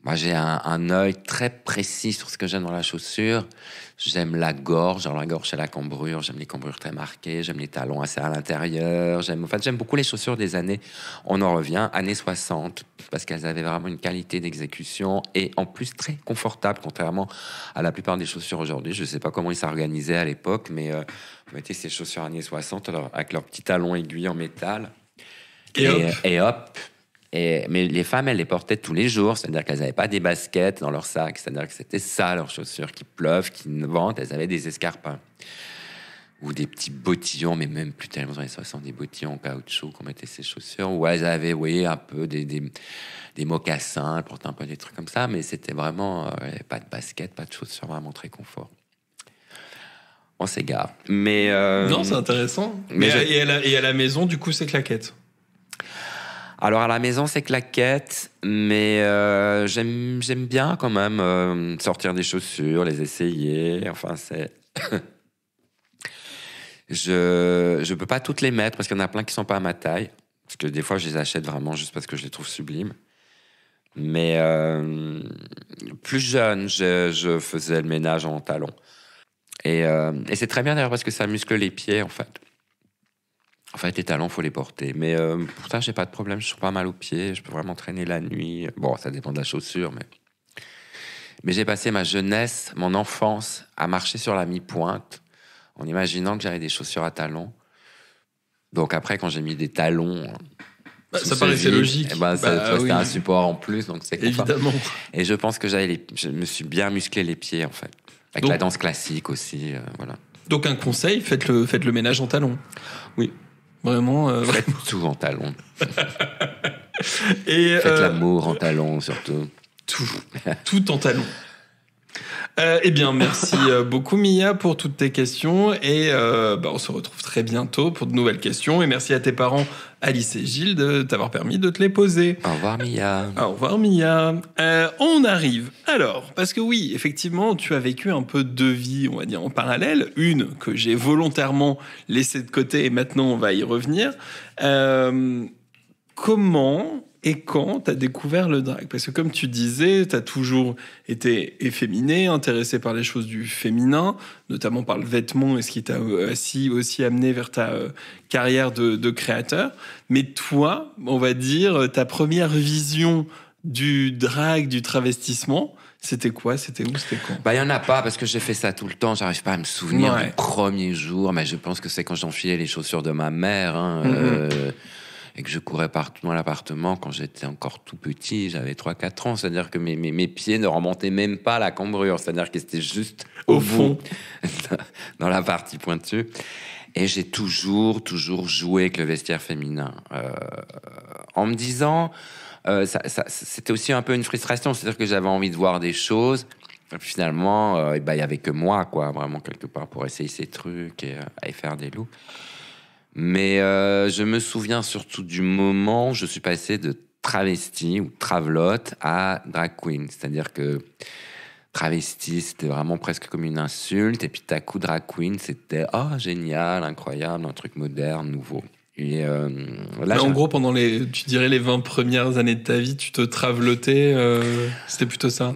Moi, j'ai un œil très précis sur ce que j'aime dans la chaussure. J'aime la gorge. Alors, la gorge, c'est la cambrure. J'aime les cambrures très marquées. J'aime les talons assez à l'intérieur. J'aime beaucoup les chaussures des années, on en revient, années 60, parce qu'elles avaient vraiment une qualité d'exécution et en plus très confortable, contrairement à la plupart des chaussures aujourd'hui. Je sais pas comment ils s'organisaient à l'époque, mais vous mettez ces chaussures années 60 avec leurs petits talons aiguilles en métal. Et hop. Mais les femmes, elles les portaient tous les jours, c'est-à-dire qu'elles n'avaient pas des baskets dans leur sac, c'est-à-dire que c'était ça, leurs chaussures, qui pleuvent, qui ventent, elles avaient des escarpins. Ou des petits bottillons, mais même plus tellement dans les 60, des bottillons en caoutchouc qu'on mettait ces chaussures, où elles avaient, vous voyez, un peu des mocassins, elles portaient un peu des trucs comme ça, mais c'était vraiment, pas de basket, pas de chaussures, vraiment très confort. On s'égare. Mais non, c'est intéressant. Et à la maison, du coup, c'est claquettes. Alors à la maison, c'est claquette, mais j'aime bien quand même sortir des chaussures, les essayer. Enfin, c'est... Je peux pas toutes les mettre parce qu'il y en a plein qui sont pas à ma taille. Parce que des fois, je les achète vraiment juste parce que je les trouve sublimes. Mais plus jeune, je faisais le ménage en talons. Et c'est très bien d'ailleurs parce que ça muscle les pieds, en fait. En fait, les talons, il faut les porter. Mais pourtant, j'ai pas de problème. Je suis pas mal aux pieds. Je peux vraiment traîner la nuit. Bon, ça dépend de la chaussure, mais j'ai passé ma jeunesse, mon enfance, à marcher sur la mi-pointe en imaginant que j'avais des chaussures à talons. Donc après, quand j'ai mis des talons... ça paraissait logique. C'était un support en plus, donc c'est confort. Évidemment. Et je pense que je me suis bien musclé les pieds, en fait. Avec la danse classique aussi, voilà. Donc un conseil, faites le ménage en talons. Oui. Vraiment. Faites tout en talons. Et faites l'amour en talons, surtout. Tout en talons. Eh bien, merci beaucoup Mia pour toutes tes questions et on se retrouve très bientôt pour de nouvelles questions et merci à tes parents Alice et Gilles de t'avoir permis de te les poser. Au revoir Mia. Au revoir Mia. On arrive. Alors, parce que oui, effectivement, tu as vécu un peu deux vies, on va dire, en parallèle. Une que j'ai volontairement laissée de côté et maintenant on va y revenir. Comment et quand t'as découvert le drag? Parce que comme tu disais, t'as toujours été efféminé, intéressé par les choses du féminin, notamment par le vêtement et ce qui t'a aussi amené vers ta carrière de créateur. Mais toi, on va dire, ta première vision du drag, du travestissement, c'était quoi? C'était où? C'était quand? Il y en a pas, parce que j'ai fait ça tout le temps. J'arrive pas à me souvenir du premier jour, mais je pense que c'est quand j'enfilais les chaussures de ma mère, et que je courais partout dans l'appartement quand j'étais encore tout petit, j'avais 3-4 ans, c'est-à-dire que mes pieds ne remontaient même pas la cambrure, c'est-à-dire qu'ils étaient juste au fond, dans la partie pointue. Et j'ai toujours joué avec le vestiaire féminin, en me disant, c'était aussi un peu une frustration, c'est-à-dire que j'avais envie de voir des choses, et puis finalement, il y avait que moi, quoi, vraiment quelque part, pour essayer ces trucs et faire des looks. Mais je me souviens surtout du moment où je suis passé de travesti ou travelote à drag queen. C'est-à-dire que travesti, c'était vraiment presque comme une insulte. Et puis, tout à coup, drag queen, c'était « Oh, génial, incroyable, un truc moderne, nouveau ». Et là, en gros, pendant tu dirais les 20 premières années de ta vie, tu te travelotais, c'était plutôt ça?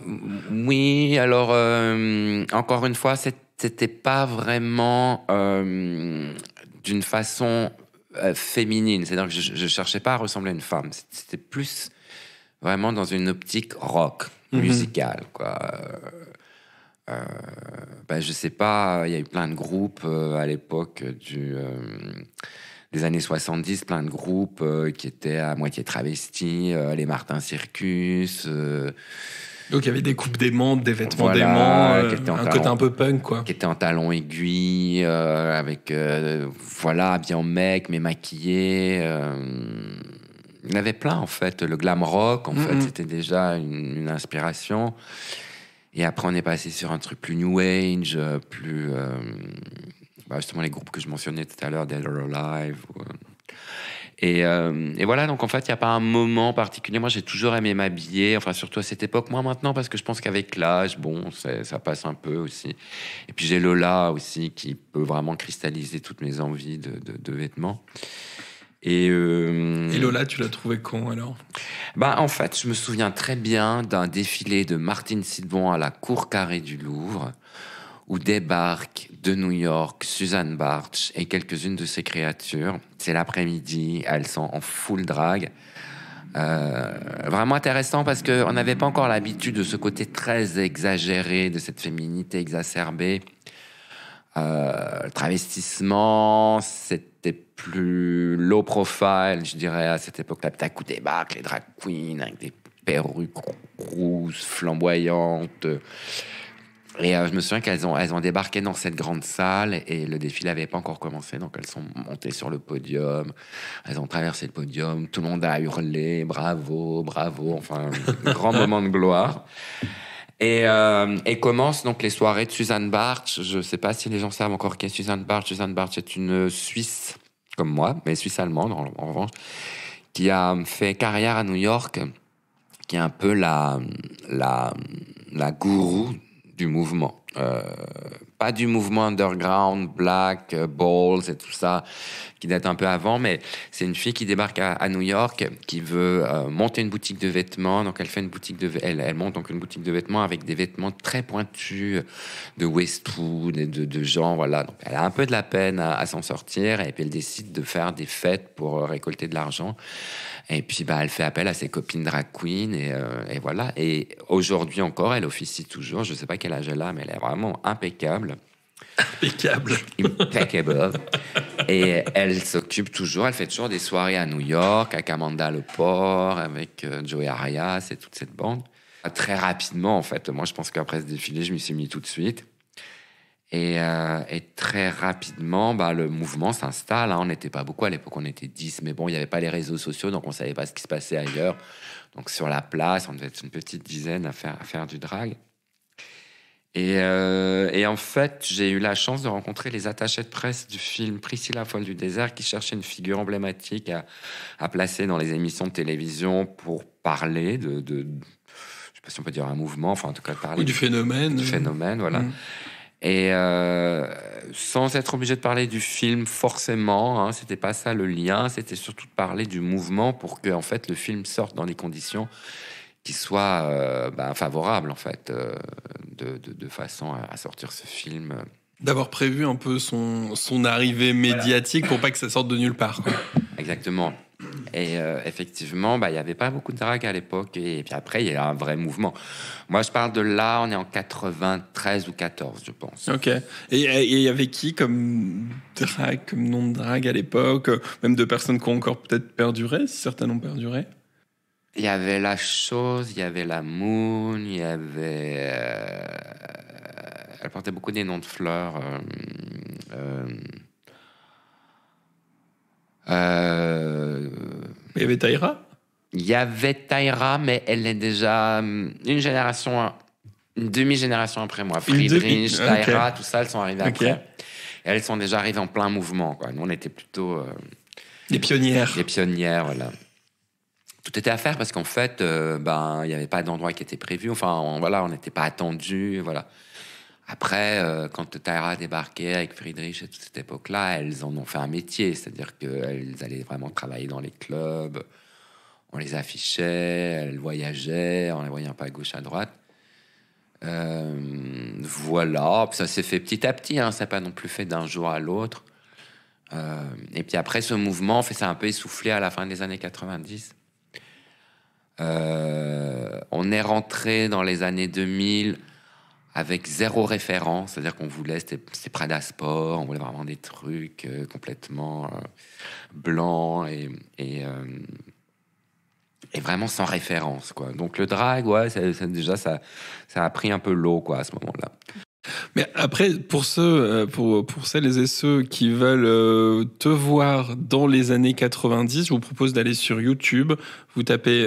Oui, alors, encore une fois, c'était pas vraiment... d'une façon féminine. C'est-à-dire que je cherchais pas à ressembler à une femme. C'était plus vraiment dans une optique rock, musicale, quoi. Je sais pas, il y a eu plein de groupes à l'époque des années 70, plein de groupes qui étaient à moitié travestis, les Martin Circus... Donc il y avait des coupes d'aimants, des vêtements d'aimants, un côté un peu punk, quoi. Qui était en talons aiguilles, avec, habillé en mec, mais maquillé. Il y avait plein, en fait. Le glam rock, en fait, c'était déjà une inspiration. Et après, on est passé sur un truc plus new age, plus... justement, les groupes que je mentionnais tout à l'heure, Dead or Alive... Et voilà, donc en fait, il n'y a pas un moment particulier. Moi, j'ai toujours aimé m'habiller, enfin, surtout à cette époque. Moi, maintenant, parce que je pense qu'avec l'âge, ça passe un peu aussi. Et puis, j'ai Lola aussi, qui peut vraiment cristalliser toutes mes envies de vêtements. Et Lola, tu l'as trouvé quand, alors? En fait, je me souviens très bien d'un défilé de Martine Sidbon à la Cour Carrée du Louvre, où débarque de New York Suzanne Bartsch et quelques-unes de ses créatures. C'est l'après-midi, elles sont en full drag. Vraiment intéressant parce qu'on n'avait pas encore l'habitude de ce côté très exagéré, de cette féminité exacerbée. Le travestissement, c'était plus low profile, je dirais, à cette époque-là. Tout à coup débarquent les drag queens avec des perruques rousses, flamboyantes... Et je me souviens qu'elles ont débarqué dans cette grande salle et le défilé n'avait pas encore commencé, donc elles sont montées sur le podium, elles ont traversé le podium, tout le monde a hurlé, bravo, bravo, enfin, un grand moment de gloire. Et commencent donc les soirées de Suzanne Bartsch. Je ne sais pas si les gens savent encore qui est Suzanne Bartsch. Suzanne Bartsch est une Suisse, comme moi, mais suisse-allemande en revanche, qui a fait carrière à New York, qui est un peu la gourou du mouvement. Pas du mouvement underground, black, balls et tout ça, qui date un peu avant, mais c'est une fille qui débarque à New York, qui veut monter une boutique de vêtements. Donc elle fait une boutique elle monte donc une boutique de vêtements avec des vêtements très pointus de Westwood et de gens, voilà. Donc elle a un peu de la peine à s'en sortir, et puis elle décide de faire des fêtes pour récolter de l'argent. Et puis, elle fait appel à ses copines drag queen, et voilà. Et aujourd'hui encore, elle officie toujours. Je ne sais pas quel âge elle a, mais elle est vraiment impeccable. Impeccable. Impeccable. Et elle s'occupe toujours, elle fait toujours des soirées à New York, avec Amanda Lepore, avec Joey Arias et toute cette bande. Très rapidement, en fait. Moi, je pense qu'après ce défilé, je m'y suis mis tout de suite. Et très rapidement, le mouvement s'installe. On n'était pas beaucoup à l'époque, on était 10. Mais bon, il n'y avait pas les réseaux sociaux, donc on ne savait pas ce qui se passait ailleurs. Donc sur la place, on devait être une petite dizaine à faire du drag. Et en fait, j'ai eu la chance de rencontrer les attachés de presse du film Priscilla folle du désert, qui cherchaient une figure emblématique à placer dans les émissions de télévision pour parler de je ne sais pas si on peut dire un mouvement, enfin en tout cas parler du phénomène. Du phénomène, voilà. Et sans être obligé de parler du film forcément, c'était pas ça le lien, c'était surtout de parler du mouvement pour que en fait le film sorte dans des conditions qui soient favorables en fait, de façon à sortir ce film. D'avoir prévu un peu son arrivée médiatique pour pas que ça sorte de nulle part, quoi. Exactement. Et effectivement, il n'y avait pas beaucoup de drag à l'époque. Et puis après, il y a un vrai mouvement. Moi, je parle de là, on est en 93 ou 14, je pense. Ok. Et il y avait qui comme drag, comme nom de drag à l'époque? Même de personnes qui ont encore peut-être perduré, si certaines ont perduré? Il y avait La Chose, il y avait La Moon, il y avait... Elle portait beaucoup des noms de fleurs. Il y avait Taïra? Il y avait Taïra, mais elle est déjà une demi-génération après moi. Friedrich, Taïra, tout ça, elles sont arrivées après. Et elles sont déjà arrivées en plein mouvement, quoi. Nous, on était plutôt... des pionnières. Des pionnières, voilà. Tout était à faire parce qu'en fait, il n'y avait pas d'endroit qui était prévu. Enfin, on n'était pas attendus, voilà. Après, quand Taïra a débarqué avec Friedrich à toute cette époque-là, elles en ont fait un métier. C'est-à-dire qu'elles allaient vraiment travailler dans les clubs. On les affichait, elles voyageaient, on les voyait un peu à gauche, à droite. Voilà, puis ça s'est fait petit à petit. Ça n'a pas non plus fait d'un jour à l'autre. Et puis après, ce mouvement s'est un peu essoufflé à la fin des années 90. On est rentré dans les années 2000 avec zéro référence, c'est-à-dire qu'on voulait, c'était Prada Sport, on voulait vraiment des trucs complètement blancs et vraiment sans référence, quoi. Donc le drag, ça a pris un peu l'eau, quoi, à ce moment-là. Mais après, pour celles et ceux qui veulent te voir dans les années 90, je vous propose d'aller sur YouTube, vous tapez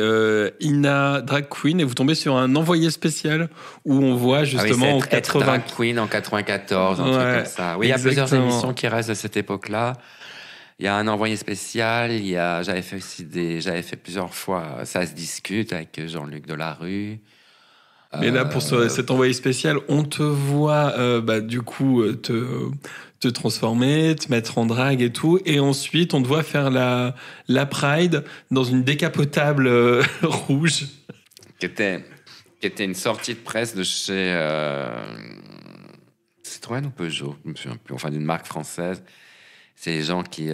Ina Drag Queen et vous tombez sur un envoyé spécial où on voit justement en 80... Drag Queen en 94, un truc comme ça. Oui, il y a plusieurs émissions qui restent de cette époque-là. Il y a un envoyé spécial, j'avais fait plusieurs fois Ça se discute avec Jean-Luc Delarue. Mais là, pour cet envoyé spécial, on te voit du coup te transformer, te mettre en drague et tout, et ensuite on te voit faire la Pride dans une décapotable rouge. Qui était une sortie de presse de chez Citroën ou Peugeot, je me souviens plus, enfin d'une marque française. C'est les gens qui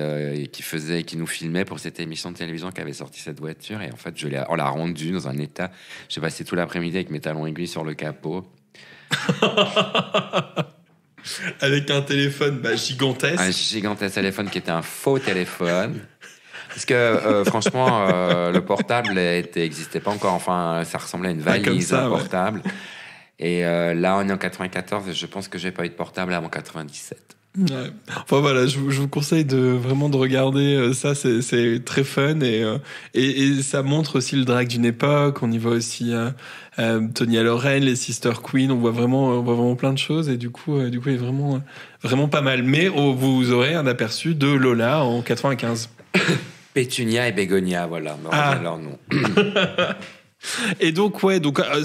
nous filmaient pour cette émission de télévision qui avait sorti cette voiture. Et en fait, on l'a rendue dans un état. J'ai passé tout l'après-midi avec mes talons aiguilles sur le capot. Avec un téléphone gigantesque. Un gigantesque téléphone qui était un faux téléphone. Parce que franchement, le portable n'existait pas encore. Enfin, ça ressemblait à une valise portable. Ouais. Et là, on est en 94 et je pense que j'ai pas eu de portable avant 97. Ouais. Enfin voilà, je vous conseille de regarder ça, c'est très fun et ça montre aussi le drag d'une époque. On y voit aussi Tonya Loren, les Sister Queen, on voit vraiment plein de choses et du coup il est vraiment pas mal. Mais vous aurez un aperçu de Lola en 95. Pétunia et Bégonia, voilà, me reviennent leur nom. Et donc,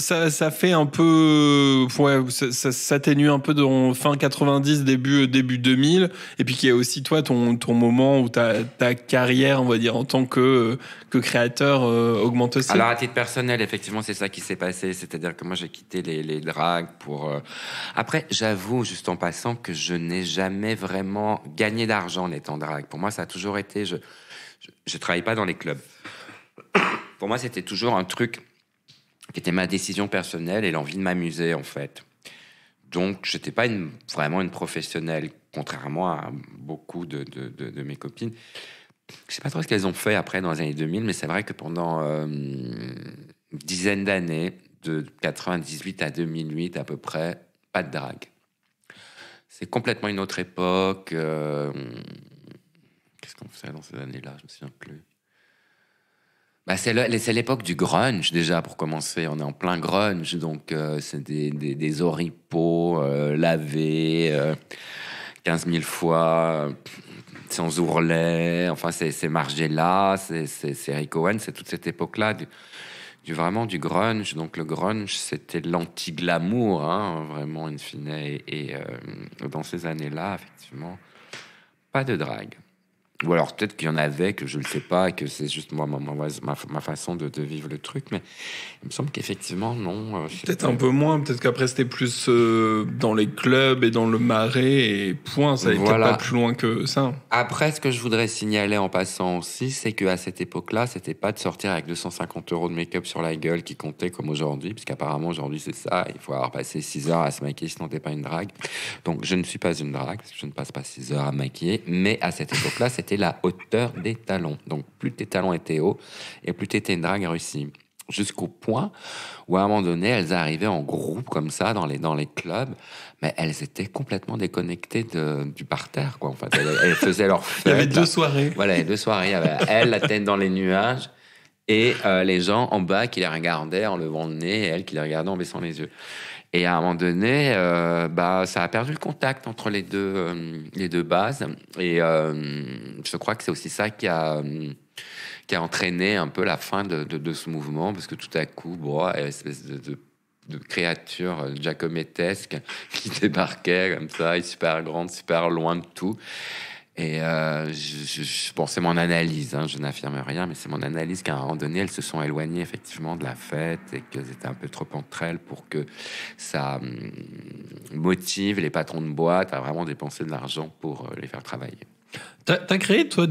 ça fait un peu... ça s'atténue un peu dans fin 90, début 2000. Et puis qu'il y a aussi, toi, ton moment où ta carrière, on va dire, en tant que créateur augmente aussi. Alors, à titre personnel, effectivement, c'est ça qui s'est passé. C'est-à-dire que moi, j'ai quitté les dragues pour... Après, j'avoue, juste en passant, que je n'ai jamais vraiment gagné d'argent en étant drague. Pour moi, ça a toujours été... Je travaille pas dans les clubs. Pour moi, c'était toujours un truc qui était ma décision personnelle et l'envie de m'amuser, en fait. Donc, j'étais pas vraiment une professionnelle, contrairement à beaucoup de mes copines. Je sais pas trop ce qu'elles ont fait après, dans les années 2000, mais c'est vrai que pendant une dizaine d'années, de 98 à 2008 à peu près, pas de drague. C'est complètement une autre époque. Qu'est-ce qu'on faisait dans ces années-là? Je me souviens plus. C'est l'époque du grunge, déjà, pour commencer. On est en plein grunge, donc c'est des oripeaux lavés 15 000 fois, sans ourlet. Enfin, c'est Margiela, c'est Rick Owens, c'est toute cette époque-là vraiment du grunge. Donc le grunge, c'était l'anti-glamour, hein, vraiment, in fine. Et dans ces années-là, effectivement, pas de drague. Ou alors peut-être qu'il y en avait, que je ne le sais pas, et que c'est juste ma façon de vivre le truc. Mais il me semble qu'effectivement, non. Peut-être un peu moins. Peut-être qu'après, c'était plus dans les clubs et dans le marais. Et point, ça n'allait peut-être pas plus loin que ça. Après, ce que je voudrais signaler en passant aussi, c'est qu'à cette époque-là, c'était pas de sortir avec 250 € de make-up sur la gueule qui comptait comme aujourd'hui. Puisqu'apparemment, aujourd'hui, c'est ça. Il faut avoir passé 6 heures à se maquiller, sinon t'es pas une drague. Donc, je ne suis pas une drague, parce que je ne passe pas 6 heures à maquiller. Mais à cette époque-là, c'était la hauteur des talons. Donc, plus tes talons étaient hauts et plus t'étais une drague réussie. Jusqu'au point où, à un moment donné, elles arrivaient en groupe comme ça dans les clubs, mais elles étaient complètement déconnectées du parterre, quoi. En fait, elles faisaient leur fête. Il y avait 2 soirées. Voilà, les 2 soirées. Il y avait elle, la tête dans les nuages, et les gens en bas qui les regardaient en levant le nez, et elle qui les regardait en baissant les yeux. Et à un moment donné, ça a perdu le contact entre les deux bases. Et je crois que c'est aussi ça qui a entraîné un peu la fin de ce mouvement, parce que tout à coup, une espèce de créature giacomettesque qui débarquait comme ça, super grande, super loin de tout. Et bon, c'est mon analyse, hein, je n'affirme rien, mais c'est mon analyse qu'à un moment donné, elles se sont éloignées effectivement de la fête et qu'elles étaient un peu trop entre elles pour que ça motive les patrons de boîte à vraiment dépenser de l'argent pour les faire travailler. T'as créé, toi,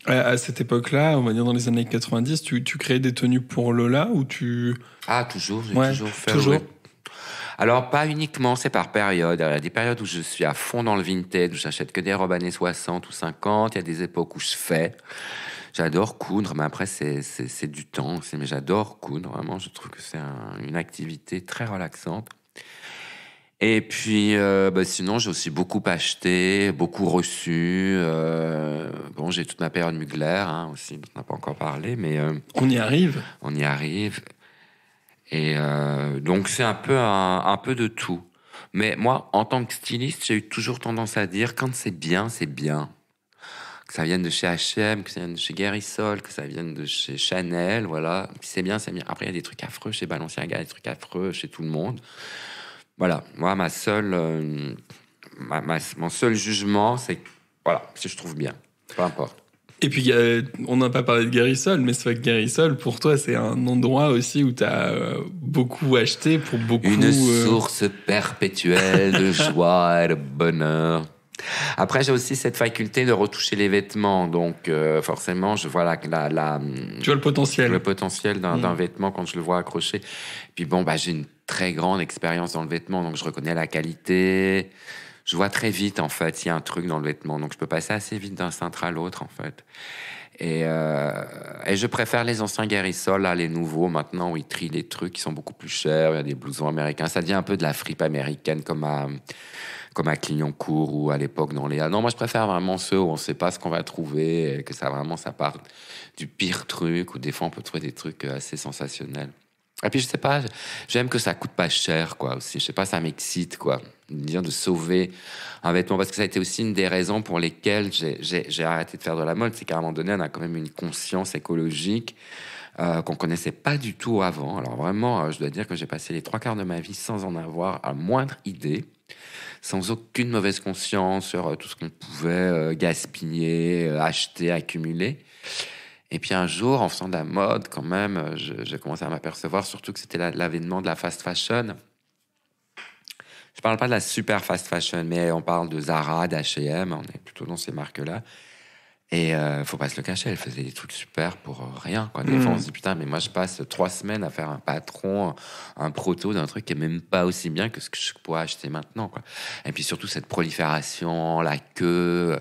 à cette époque-là, on va dire dans les années 90, tu créais des tenues pour Lola ou tu... Ah, toujours, j'ai toujours fait. Toujours. Alors, pas uniquement, c'est par période. Il y a des périodes où je suis à fond dans le vintage, où j'achète que des robes années 60 ou 50. Il y a des époques où je fais. J'adore coudre, mais après, c'est du temps. Mais j'adore coudre, vraiment. Je trouve que c'est une activité très relaxante. Et puis, sinon, j'ai aussi beaucoup acheté, beaucoup reçu. Bon, j'ai toute ma période Mugler, hein, aussi, dont on n'a pas encore parlé, mais... On y arrive. On y arrive. Et donc, c'est un peu de tout. Mais moi, en tant que styliste, j'ai eu toujours tendance à dire, quand c'est bien, c'est bien. Que ça vienne de chez H&M, que ça vienne de chez Gary Sol, que ça vienne de chez Chanel, voilà. Si c'est bien, c'est bien. Après, il y a des trucs affreux chez Balenciaga, des trucs affreux chez tout le monde. Voilà. Moi, mon seul jugement, c'est voilà, si je trouve bien. Peu importe. Et puis, on n'a pas parlé de Gary Sol, mais c'est vrai que Gary Sol, pour toi, c'est un endroit aussi où tu as beaucoup acheté pour beaucoup... Une source perpétuelle de joie et de bonheur. Après, j'ai aussi cette faculté de retoucher les vêtements. Donc, forcément, je vois tu vois le potentiel. Le potentiel d'un vêtement quand je le vois accroché. Puis bon, j'ai une très grande expérience dans le vêtement, donc je reconnais la qualité... Je vois très vite, en fait, s'il y a un truc dans le vêtement. Donc, je peux passer assez vite d'un cintre à l'autre, en fait. Et je préfère les anciens Gary Sol, là, les nouveaux, maintenant, où ils trient les trucs qui sont beaucoup plus chers. Il y a des blousons américains. Ça devient un peu de la fripe américaine, comme à Clignancourt ou à l'époque dans Léa. Non, moi, je préfère vraiment ceux où on ne sait pas ce qu'on va trouver, et que ça part du pire truc, ou des fois, on peut trouver des trucs assez sensationnels. Et puis, je sais pas, j'aime que ça coûte pas cher, quoi, aussi. Je sais pas, ça m'excite, quoi. De sauver un vêtement. Parce que ça a été aussi une des raisons pour lesquelles j'ai arrêté de faire de la mode. C'est qu'à un moment donné, on a quand même une conscience écologique qu'on connaissait pas du tout avant. Alors vraiment, je dois dire que j'ai passé les 3/4 de ma vie sans en avoir la moindre idée, sans aucune mauvaise conscience sur tout ce qu'on pouvait gaspiller, acheter, accumuler. Et puis un jour, en faisant de la mode, quand même, j'ai commencé à m'apercevoir, surtout que c'était l'avènement de la fast fashion. Je parle pas de la super fast fashion, mais on parle de Zara, d'H&M, on est plutôt dans ces marques-là. Et faut pas se le cacher, elle faisait des trucs super pour rien, quoi. Des fois, on se dit, putain, mais moi, je passe 3 semaines à faire un patron, un proto d'un truc qui est même pas aussi bien que ce que je pourrais acheter maintenant, quoi. Et puis surtout, cette prolifération, la queue.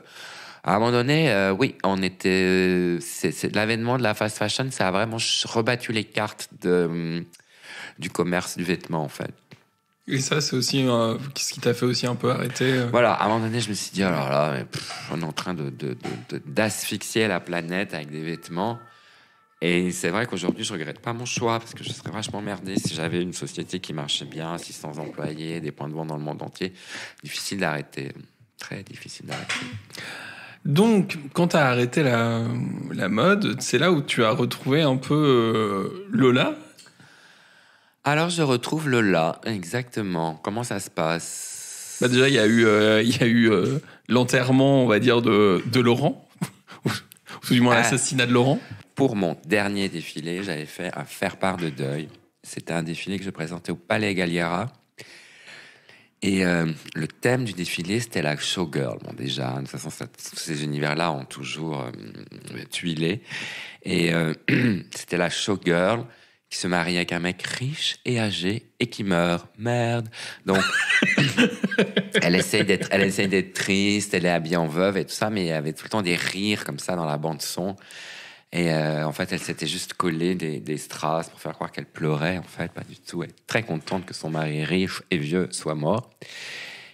À un moment donné, oui, on était. C'est l'avènement de la fast fashion, ça a vraiment rebattu les cartes du commerce du vêtement, en fait. Et ça, c'est aussi ce qui t'a fait aussi un peu arrêter. Voilà, à un moment donné, je me suis dit, alors là, on est en train d'asphyxier la planète avec des vêtements. Et c'est vrai qu'aujourd'hui, je regrette pas mon choix parce que je serais vachement emmerdé si j'avais une société qui marchait bien, 600 employés, des points de vente dans le monde entier. Difficile d'arrêter, très difficile d'arrêter. Donc, quand tu as arrêté la mode, c'est là où tu as retrouvé un peu Lola. Alors, je retrouve Lola, exactement. Comment ça se passe? Bah déjà, il y a eu l'enterrement, on va dire, de Laurent, ou du moins l'assassinat de Laurent. Pour mon dernier défilé, j'avais fait un faire-part de deuil. C'était un défilé que je présentais au Palais Galliera. Et le thème du défilé, c'était la showgirl. Bon, déjà, de toute façon, tous ces univers-là ont toujours tuilé. Et c'était la showgirl qui se marie avec un mec riche et âgé et qui meurt. Merde. Donc, elle essaie d'être triste, elle est habillée en veuve et tout ça, mais il y avait tout le temps des rires comme ça dans la bande-son. Et en fait, elle s'était juste collée des strass pour faire croire qu'elle pleurait. En fait, pas du tout. Elle est très contente que son mari riche et vieux soit mort.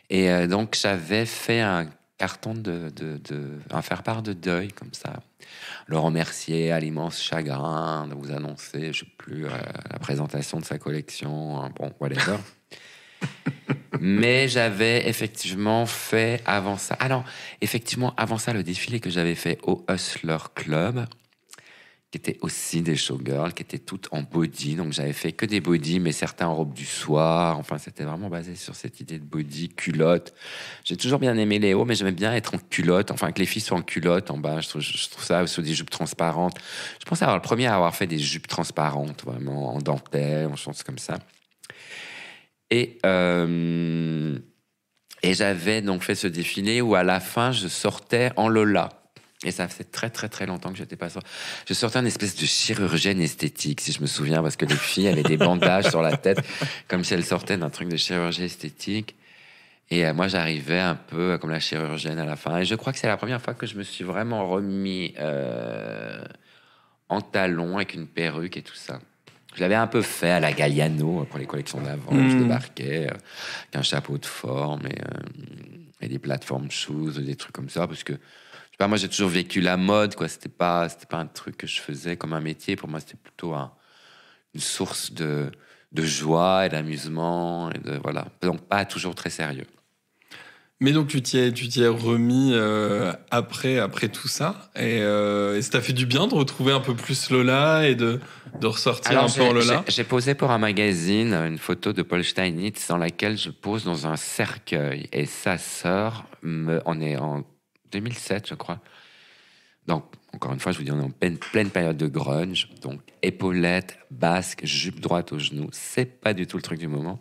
Et donc, j'avais fait un carton un faire-part de deuil, comme ça. Le remercier à l'immense chagrin de vous annoncer, je sais plus, la présentation de sa collection. Bon, whatever. Mais j'avais effectivement fait avant ça... Ah non, effectivement, avant ça, le défilé que j'avais fait au Hustler Club, qui étaient aussi des showgirls, qui étaient toutes en body. Donc, j'avais fait que des body, mais certains en robe du soir. Enfin, c'était vraiment basé sur cette idée de body, culotte. J'ai toujours bien aimé les hauts, mais j'aimais bien être en culotte. Enfin, que les filles soient en culotte en bas. Je trouve ça, sur des jupes transparentes. Je pense avoir le premier à avoir fait des jupes transparentes, vraiment, en dentelle, en choses comme ça. Et j'avais donc fait ce défilé où, à la fin, je sortais en Lola. Et ça faisait très, très, très longtemps que j'étais pas sorti. Je sortais une espèce de chirurgienne esthétique, si je me souviens, parce que les filles avaient des bandages sur la tête, comme si elles sortaient d'un truc de chirurgie esthétique. Et moi, j'arrivais un peu comme la chirurgienne à la fin. Et je crois que c'est la première fois que je me suis vraiment remis en talons avec une perruque et tout ça. Je l'avais un peu fait à la Galliano pour les collections d'avant. Je débarquais avec un chapeau de forme et des plateformes shoes, des trucs comme ça, parce que moi, j'ai toujours vécu la mode, quoi. C'était pas un truc que je faisais comme un métier. Pour moi, c'était plutôt une source de joie et d'amusement. Voilà. Donc, pas toujours très sérieux. Mais donc, tu t'y es remis après tout ça. Et ça t'a fait du bien de retrouver un peu plus Lola et de ressortir un peu en Lola. J'ai posé pour un magazine une photo de Paul Steinitz dans laquelle je pose dans un cercueil. Et sa sœur, on est en 2007, je crois. Donc, encore une fois, je vous dis, on est en pleine période de grunge. Donc, épaulettes, basque, jupe droite au genou. C'est pas du tout le truc du moment.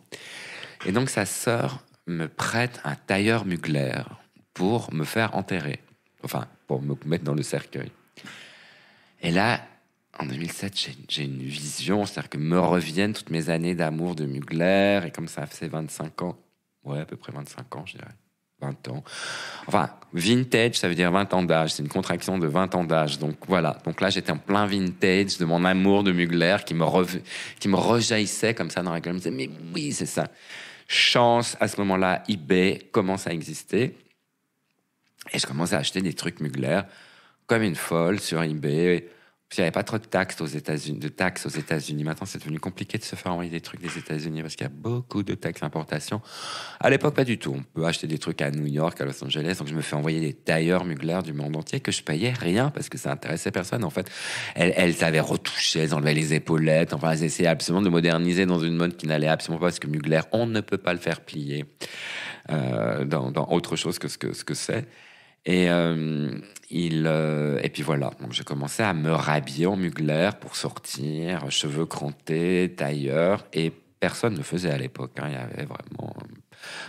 Et donc, sa sœur me prête un tailleur Mugler pour me faire enterrer. Enfin, pour me mettre dans le cercueil. Et là, en 2007, j'ai une vision. C'est-à-dire que me reviennent toutes mes années d'amour de Mugler. Et comme ça fait 25 ans. Ouais, à peu près 25 ans, je dirais. 20 ans. Enfin, vintage, ça veut dire 20 ans d'âge. C'est une contraction de 20 ans d'âge. Donc voilà. Donc là, j'étais en plein vintage de mon amour de Mugler qui me rejaillissait comme ça dans la gueule. Je me disais, mais oui, c'est ça. Chance, à ce moment-là, eBay commence à exister. Et je commence à acheter des trucs Mugler comme une folle sur eBay. Parce qu'il n'y avait pas trop de taxes aux États-Unis. Maintenant, c'est devenu compliqué de se faire envoyer des trucs des États-Unis parce qu'il y a beaucoup de taxes d'importation. À l'époque, pas du tout. On peut acheter des trucs à New York, à Los Angeles. Donc, je me fais envoyer des tailleurs Mugler du monde entier que je payais rien parce que ça intéressait personne. En fait, elles savaient retoucher, elles enlevaient les épaulettes. Enfin, elles essayaient absolument de moderniser dans une mode qui n'allait absolument pas parce que Mugler, on ne peut pas le faire plier dans autre chose que ce que c'est. Et puis voilà, donc j'ai commencé à me rhabiller en Mugler pour sortir, cheveux crantés, tailleur, et personne ne faisait à l'époque. Il y avait vraiment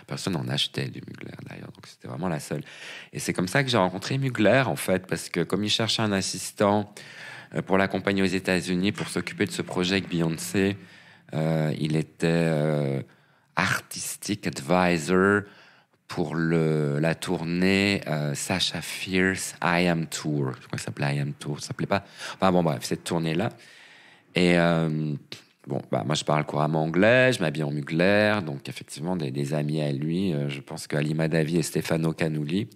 personne en achetait du Mugler d'ailleurs, donc c'était vraiment la seule. Et c'est comme ça que j'ai rencontré Mugler en fait, parce que comme il cherchait un assistant pour l'accompagner aux États-Unis pour s'occuper de ce projet avec Beyoncé, il était artistic advisor pour la tournée Sasha Fierce I Am Tour. Je crois que ça s'appelait I Am Tour. Ça s'appelait pas... Enfin bon, bref, cette tournée-là. Et moi, je parle couramment anglais, je m'habille en Mugler. Donc, effectivement, des amis à lui. Je pense que Halima Davi et Stefano Canulli.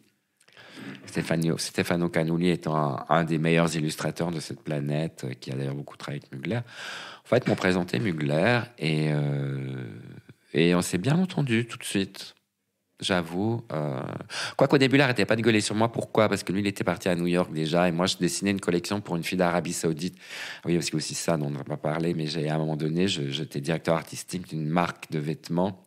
Stefano Canulli étant un des meilleurs illustrateurs de cette planète, qui a d'ailleurs beaucoup travaillé avec Mugler. En fait, m'ont présenté Mugler et on s'est bien entendu tout de suite. J'avoue. Quoi qu'au début, il n'arrêtait pas de gueuler sur moi. Pourquoi? Parce que lui, il était parti à New York déjà. Et moi, je dessinais une collection pour une fille d'Arabie Saoudite. Oui, parce que aussi ça, dont on ne va pas parler. Mais à un moment donné, j'étais directeur artistique d'une marque de vêtements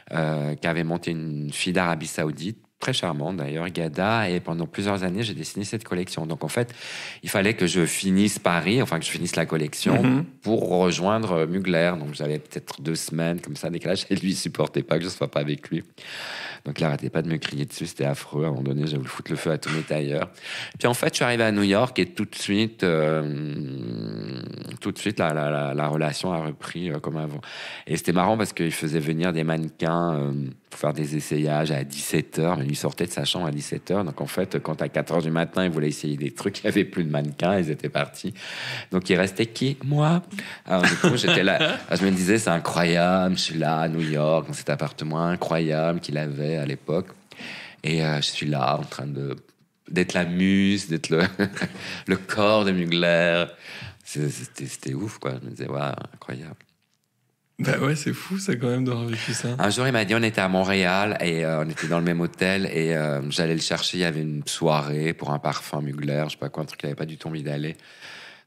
qui avait monté une fille d'Arabie Saoudite. Très charmante d'ailleurs, Gada, et pendant plusieurs années, j'ai dessiné cette collection. Donc en fait, il fallait que je finisse Paris, enfin que je finisse la collection pour rejoindre Mugler. Donc j'avais peut-être 2 semaines comme ça, décalage, et lui, il supportait pas que je sois pas avec lui. Donc il arrêtait pas de me crier dessus, c'était affreux. À un moment donné, j'ai voulu foutre le feu à tous mes tailleurs. Puis en fait, je suis arrivé à New York et tout de suite, la relation a repris comme avant. Et c'était marrant parce qu'il faisait venir des mannequins pour faire des essayages à 17h, mais lui sortait de sa chambre à 17h. Donc en fait, quand à 4h du matin, il voulait essayer des trucs, il n'y avait plus de mannequins, ils étaient partis. Donc il restait qui? Moi. Alors du coup, j'étais là, je me disais, c'est incroyable, je suis là à New York, dans cet appartement incroyable qu'il avait à l'époque. Et je suis là en train d'être la muse, d'être le corps de Mugler. C'était ouf, quoi. Je me disais, waouh, incroyable. Bah ouais, c'est fou ça quand même d'avoir vécu ça. Un jour, il m'a dit, on était à Montréal et on était dans le même hôtel et j'allais le chercher. Il y avait une soirée pour un parfum Mugler, je sais pas quoi, un truc qu'il n'avait pas du tout envie d'aller.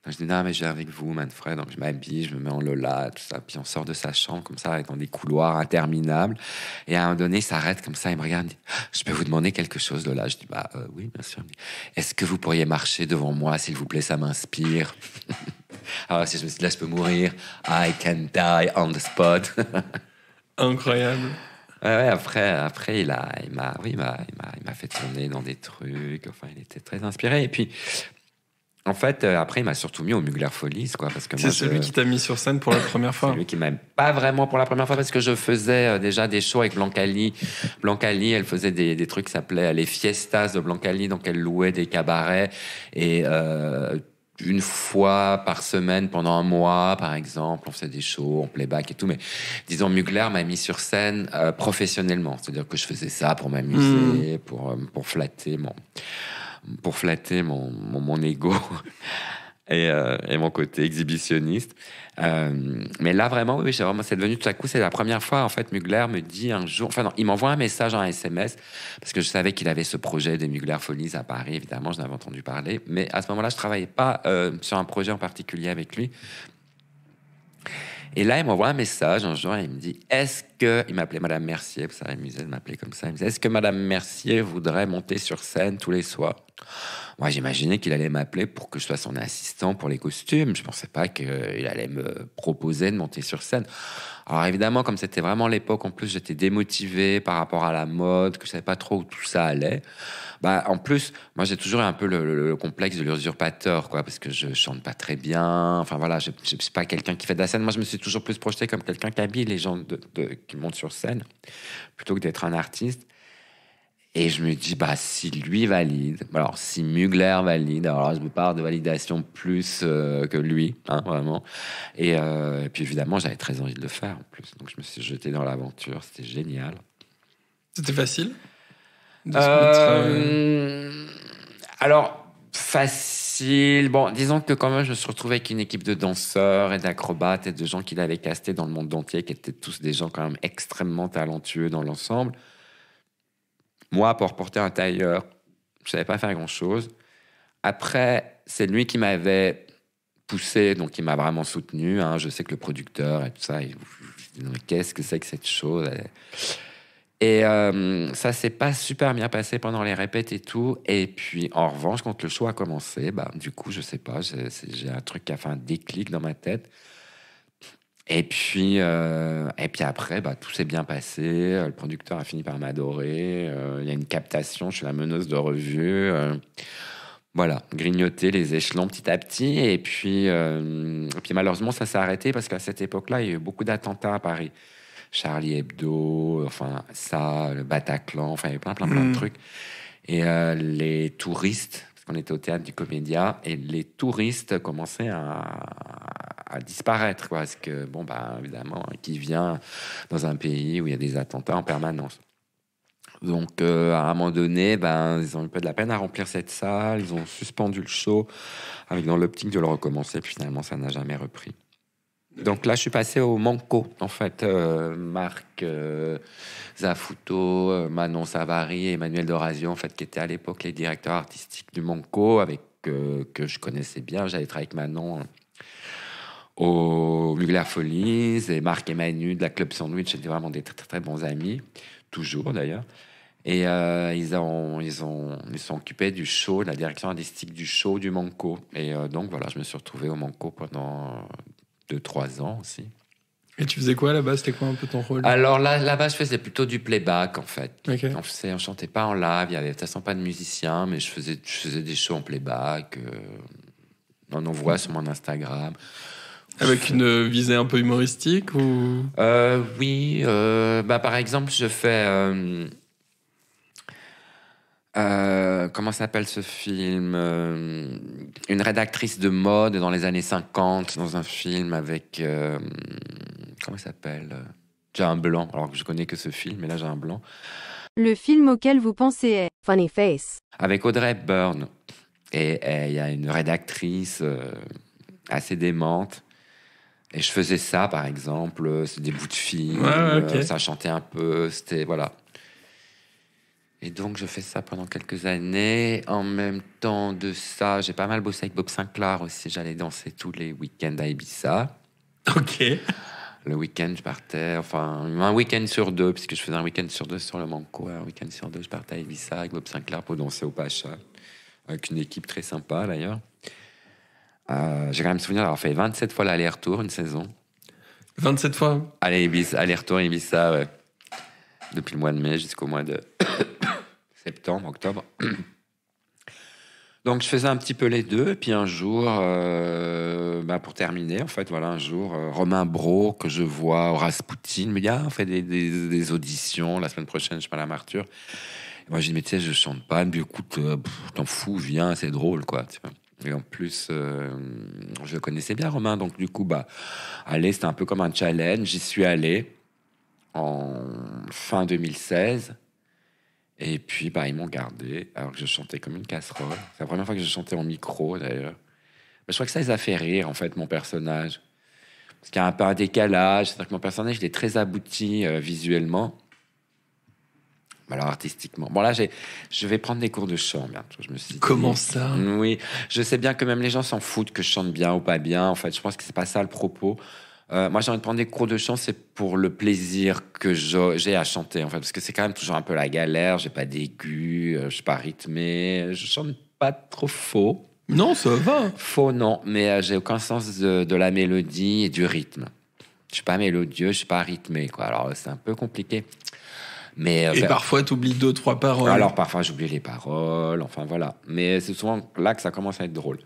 Donc je dis, non, mais je viens avec vous, Manfred. Donc je m'habille, je me mets en Lola, tout ça. Puis on sort de sa chambre comme ça, dans des couloirs interminables. Et à un moment donné, il s'arrête comme ça, il me regarde, il dit, je peux vous demander quelque chose, Lola? Je dis, oui, bien sûr. Il me dit, est-ce que vous pourriez marcher devant moi, s'il vous plaît, ça m'inspire. Alors si je me suis dit, là, je peux mourir. I can die on the spot. Incroyable. Ouais, après, il m'a fait tourner dans des trucs. Enfin, il était très inspiré. Et puis, en fait, après, il m'a surtout mis au Mugler Follies, quoi, parce que c'est celui qui t'a mis sur scène pour la première fois. C'est lui qui m'a pas vraiment pour la première fois, parce que je faisais déjà des shows avec Blancali. Blancali, elle faisait des trucs qui s'appelaient les fiestas de Blancali, donc elle louait des cabarets et une fois par semaine pendant un mois, par exemple, on faisait des shows en playback et tout. Mais disons, Mugler m'a mis sur scène professionnellement, c'est-à-dire que je faisais ça pour m'amuser, pour flatter mon ego et mon côté exhibitionniste. Mais là, vraiment, oui, c'est devenu tout à coup, c'est la première fois, en fait, Mugler me dit un jour, enfin non, il m'envoie un message en SMS, parce que je savais qu'il avait ce projet des Mugler Follies à Paris, évidemment, j'en avais entendu parler, mais à ce moment-là, je travaillais pas sur un projet en particulier avec lui. Et là, il m'envoie un message un jour et il me dit, il m'appelait Madame Mercier, ça l'amusait de m'appeler comme ça. Il me disait, est-ce que Madame Mercier voudrait monter sur scène tous les soirs? Moi, j'imaginais qu'il allait m'appeler pour que je sois son assistant pour les costumes. Je pensais pas qu'il allait me proposer de monter sur scène. Alors évidemment, comme c'était vraiment l'époque, en plus, j'étais démotivé par rapport à la mode, que je savais pas trop où tout ça allait. En plus, moi, j'ai toujours eu un peu le complexe de l'usurpateur, quoi, parce que je chante pas très bien. Enfin, voilà, je suis pas quelqu'un qui fait de la scène. Moi, je me suis toujours plus projeté comme quelqu'un qui habille les gens qui montent sur scène, plutôt que d'être un artiste. Et je me dis, si lui valide, alors si Mugler valide, alors je me parle de validation plus que lui, hein, vraiment. Et puis évidemment, j'avais très envie de le faire en plus. Donc je me suis jeté dans l'aventure, c'était génial. C'était facile de se mettre, alors, facile. difficile. Bon, disons que quand même, je me suis retrouvé avec une équipe de danseurs et d'acrobates et de gens qu'il avait castés dans le monde entier, qui étaient tous des gens quand même extrêmement talentueux dans l'ensemble. Moi, pour porter un tailleur, je savais pas faire grand-chose. Après, c'est lui qui m'avait poussé, donc il m'a vraiment soutenu. Hein. Je sais que le producteur et tout ça, il dit, mais qu'est-ce que c'est que cette chose? Et ça s'est pas super bien passé pendant les répètes et tout. Et puis, en revanche, quand le show a commencé, bah, du coup, je sais pas, j'ai un truc qui a fait un déclic dans ma tête. Et puis après, bah, tout s'est bien passé. Le producteur a fini par m'adorer. Il y a une captation, je suis la meneuse de revue. Voilà, grignoter les échelons petit à petit. Et puis malheureusement, ça s'est arrêté parce qu'à cette époque-là, il y a eu beaucoup d'attentats à Paris. Charlie Hebdo, enfin ça, le Bataclan, enfin il y avait plein de trucs. Et les touristes, parce qu'on était au théâtre du Comédia, et les touristes commençaient à disparaître, quoi. Parce que, bon, bah, évidemment, qui vient dans un pays où il y a des attentats en permanence. Donc, à un moment donné, ben, ils ont eu un peu de la peine à remplir cette salle. Ils ont suspendu le show avec dans l'optique de le recommencer. Puis finalement, ça n'a jamais repris. Donc là, je suis passé au Manco, en fait. Marc Zafuto, Manon Savary et Emmanuel Dorazio, en fait, qui étaient à l'époque les directeurs artistiques du Manco, avec que je connaissais bien. J'avais travaillé avec Manon au Mugler Folies, et Marc et Manu de la Club Sandwich étaient vraiment des très, très, très bons amis, toujours d'ailleurs. Et ils sont occupés du show, de la direction artistique du show du Manco. Et donc voilà, je me suis retrouvé au Manco pendant 2-3 ans aussi. Et tu faisais quoi là-bas? C'était quoi un peu ton rôle? Alors là-bas, je faisais plutôt du playback, en fait. Okay. On chantait pas en live, il y avait de toute façon pas de musiciens, mais je faisais des shows en playback. On en voit sur mon Instagram. Avec une visée un peu humoristique ou... Oui, par exemple, je fais... comment s'appelle ce film? Une rédactrice de mode dans les années 50, dans un film avec... comment ça s'appelle? J'ai un blanc, alors que je connais que ce film, mais là j'ai un blanc. Le film auquel vous pensez est Funny Face. Avec Audrey Hepburn. Et il y a une rédactrice assez démente. Et je faisais ça, par exemple. C'est des bouts de film. Okay. Ça chantait un peu. C'était... Voilà. Et donc, je fais ça pendant quelques années. En même temps de ça, j'ai pas mal bossé avec Bob Sinclair aussi. J'allais danser tous les week-ends à Ibiza. Ok. Le week-end, je partais... Enfin, un week-end sur 2, puisque je faisais un week-end sur 2 sur le Manco. Un week-end sur 2, je partais à Ibiza avec Bob Sinclair pour danser au Pacha. Avec une équipe très sympa, d'ailleurs. J'ai quand même souvenir d'avoir fait 27 fois l'aller-retour une saison. 27 fois? Aller-retour Ibiza, ouais. Depuis le mois de mai jusqu'au mois de septembre, octobre. Donc, je faisais un petit peu les deux. Et puis un jour, pour terminer, en fait, voilà, un jour, Romain Brault, que je vois au Rasputin, me dit, on fait des auditions la semaine prochaine, je sais pas, à la Martyre. Et moi, je dis, mais tu sais, je chante pas. Mais écoute, t'en fous, viens, c'est drôle, quoi. Tu vois. Et en plus, je le connaissais bien, Romain. Donc, du coup, aller, c'était un peu comme un challenge. J'y suis allé en fin 2016. Et puis, ils m'ont gardé alors que je chantais comme une casserole. C'est la première fois que je chantais en micro, d'ailleurs. Mais je crois que ça les a fait rire, en fait, mon personnage. Parce qu'il y a un peu un décalage. C'est-à-dire que mon personnage, il est très abouti visuellement. Alors, artistiquement. Bon, là, je vais prendre des cours de chant bientôt. Je me suis dit, comment ça? Oui, je sais bien que même les gens s'en foutent que je chante bien ou pas bien. En fait, je pense que c'est pas ça le propos. Moi, j'ai envie de prendre des cours de chant, c'est pour le plaisir que j'ai à chanter, en fait. Parce que c'est quand même toujours un peu la galère. J'ai pas d'aigu, je suis pas rythmé. Je chante pas trop faux. Non, ça va. Faux, non. Mais j'ai aucun sens de la mélodie et du rythme. Je suis pas mélodieux, je suis pas rythmé, quoi. Alors, c'est un peu compliqué. Mais, et parfois, tu oublies 2-3 paroles. Alors, parfois, j'oublie les paroles. Enfin, voilà. Mais c'est souvent là que ça commence à être drôle.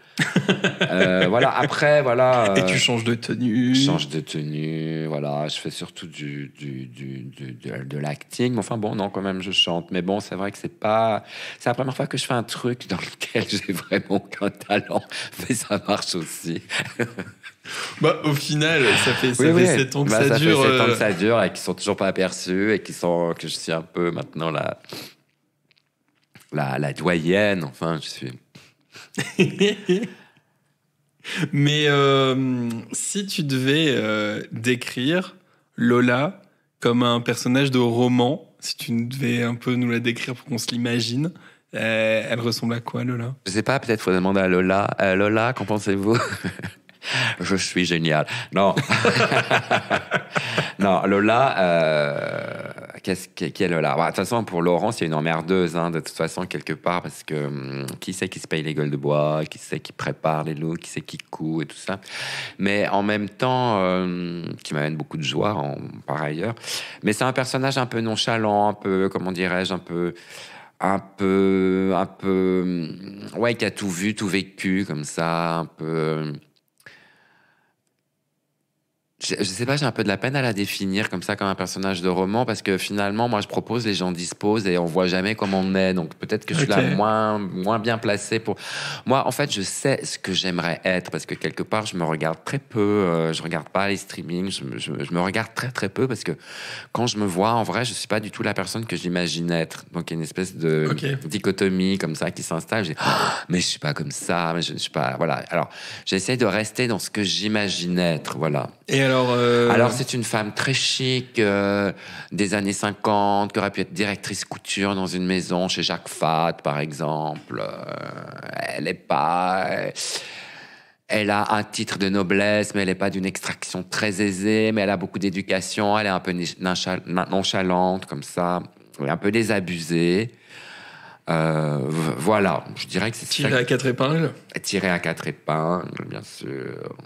Voilà. Après, voilà. Et tu changes de tenue. Je change de tenue. Voilà. Je fais surtout de l'acting. Mais enfin, bon, non, quand même, je chante. Mais bon, c'est vrai que c'est la première fois que je fais un truc dans lequel j'ai vraiment aucun talent. Mais ça marche aussi. Au final, ça fait 7 ans que ça dure. Ça fait 7 ans que ça dure et qui sont toujours pas aperçus et que je suis un peu maintenant la doyenne. Enfin, je suis Mais si tu devais décrire Lola comme un personnage de roman, si tu devais un peu nous la décrire pour qu'on se l'imagine, elle ressemble à quoi, Lola? Je sais pas, peut-être faut demander à Lola. Lola, qu'en pensez-vous? Je suis génial. Non. Non, Lola, qui est Lola? De toute façon, pour Laurent, c'est une emmerdeuse, hein, de toute façon, quelque part, parce que qui c'est qui se paye les gueules de bois, qui c'est qui prépare les looks, qui c'est qui coud et tout ça. Mais en même temps, qui m'amène beaucoup de joie, par ailleurs. Mais c'est un personnage un peu nonchalant, un peu, comment dirais-je, ouais, qui a tout vu, tout vécu, comme ça, un peu... Je sais pas, j'ai un peu de la peine à la définir comme ça, comme un personnage de roman, parce que finalement, moi, je propose, les gens disposent et on voit jamais comment on est. Donc peut-être que je suis là moins bien placé pour... Moi, en fait, je sais ce que j'aimerais être, parce que quelque part, je me regarde très peu. Je regarde pas les streamings. Je me regarde très, très peu, parce que quand je me vois, en vrai, je suis pas du tout la personne que j'imagine être. Donc il y a une espèce de dichotomie comme ça qui s'installe. Je dis, mais je suis pas comme ça, mais je suis pas... Voilà. Alors, j'essaie de rester dans ce que j'imagine être, voilà. Et alors, c'est une femme très chic, des années 50, qui aurait pu être directrice couture dans une maison chez Jacques Fat, par exemple. Elle est pas... Elle a un titre de noblesse, mais elle n'est pas d'une extraction très aisée, mais elle a beaucoup d'éducation, elle est un peu nonchalante, comme ça, un peu désabusée. Voilà, je dirais que c'est tiré à quatre épingles. Tiré à quatre épingles, bien sûr.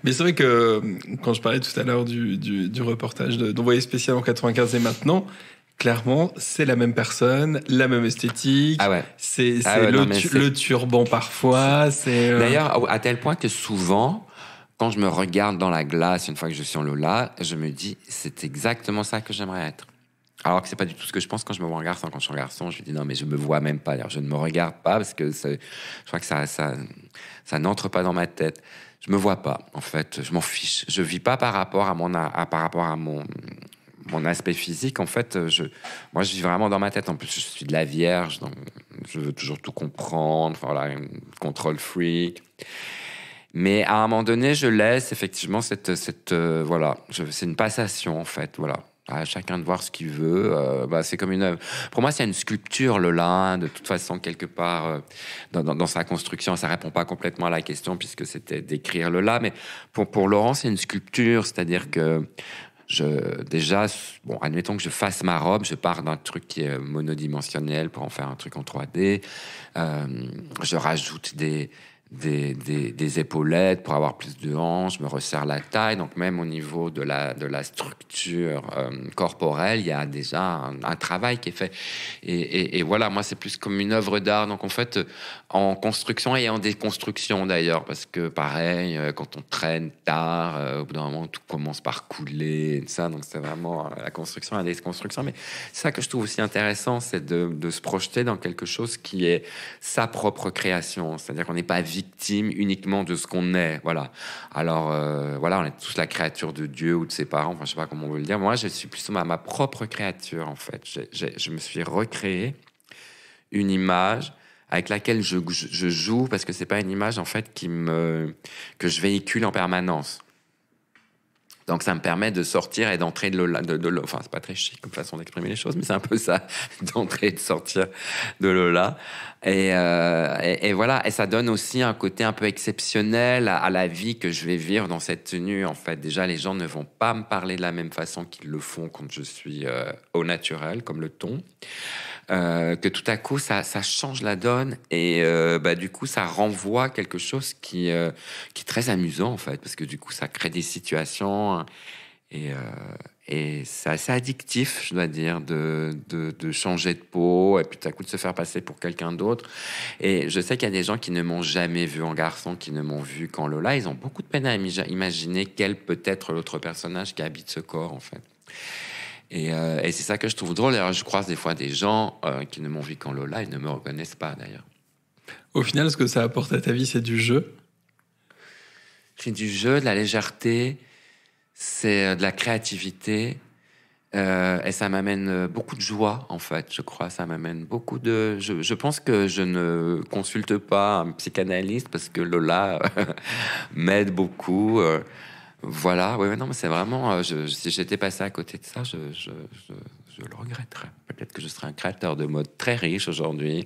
Mais c'est vrai que quand je parlais tout à l'heure du reportage d'Envoyé spécial en 95 et maintenant, clairement, c'est la même personne, la même esthétique. Ah ouais. C'est le turban parfois. D'ailleurs, à tel point que souvent, quand je me regarde dans la glace, une fois que je suis en Lola, je me dis, c'est exactement ça que j'aimerais être. Alors que c'est pas du tout ce que je pense quand je me vois en garçon. Quand je suis en garçon, je me dis non, mais je me vois même pas. Alors, je ne me regarde pas parce que je crois que ça n'entre pas dans ma tête. Je me vois pas, en fait. Je m'en fiche. Je vis pas par rapport à mon aspect physique. En fait, moi, je vis vraiment dans ma tête. En plus, je suis de la Vierge, donc je veux toujours tout comprendre. Enfin, voilà, control freak. Mais à un moment donné, je laisse effectivement voilà. C'est une passation, en fait. Voilà. À chacun de voir ce qu'il veut. C'est comme une œuvre. Pour moi, c'est une sculpture, Lola. Hein, de toute façon, quelque part, dans sa construction, ça répond pas complètement à la question puisque c'était d'écrire Lola. Mais pour Laurent, c'est une sculpture, c'est-à-dire que admettons que je fasse ma robe, je pars d'un truc qui est monodimensionnel pour en faire un truc en 3D. Je rajoute des épaulettes pour avoir plus de hanches, je me resserre la taille, donc même au niveau de la structure corporelle, il y a déjà un travail qui est fait. Et voilà, moi c'est plus comme une œuvre d'art, donc en fait en construction et en déconstruction d'ailleurs, parce que pareil, quand on traîne tard, au bout d'un moment tout commence par couler, et ça, donc c'est vraiment la construction et la déconstruction. Mais c'est ça que je trouve aussi intéressant, c'est de se projeter dans quelque chose qui est sa propre création, c'est-à-dire qu'on n'est pas victime uniquement de ce qu'on est, voilà. Alors, voilà, on est tous la créature de Dieu ou de ses parents, enfin, je sais pas comment on veut le dire. Moi, je suis plutôt ma propre créature, en fait. Je me suis recréé une image avec laquelle je joue, parce que c'est pas une image, en fait, que je véhicule en permanence. Donc, ça me permet de sortir et d'entrer de Lola. Enfin, c'est pas très chic comme façon d'exprimer les choses, mais c'est un peu ça, d'entrer et de sortir de Lola. Et voilà. Et ça donne aussi un côté un peu exceptionnel à la vie que je vais vivre dans cette tenue. En fait, déjà, les gens ne vont pas me parler de la même façon qu'ils le font quand je suis au naturel, comme le ton. Que tout à coup, ça change la donne. Et du coup, ça renvoie quelque chose qui est très amusant, en fait. Parce que du coup, ça crée des situations... Et c'est assez addictif, je dois dire, de changer de peau et puis tout à coup de se faire passer pour quelqu'un d'autre. Et je sais qu'il y a des gens qui ne m'ont jamais vu en garçon, qui ne m'ont vu qu'en Lola. Ils ont beaucoup de peine à imaginer quel peut être l'autre personnage qui habite ce corps, en fait. Et c'est ça que je trouve drôle. Alors, je croise des fois des gens qui ne m'ont vu qu'en Lola et ne me reconnaissent pas, d'ailleurs. Au final, ce que ça apporte à ta vie, c'est du jeu. C'est du jeu, de la légèreté... C'est de la créativité Et ça m'amène beaucoup de joie, en fait, je crois. Ça m'amène beaucoup de... Je pense que je ne consulte pas un psychanalyste parce que Lola m'aide beaucoup. Voilà, ouais, non, mais c'est vraiment... si j'étais passé à côté de ça, je le regretterais. Peut-être que je serais un créateur de mode très riche aujourd'hui,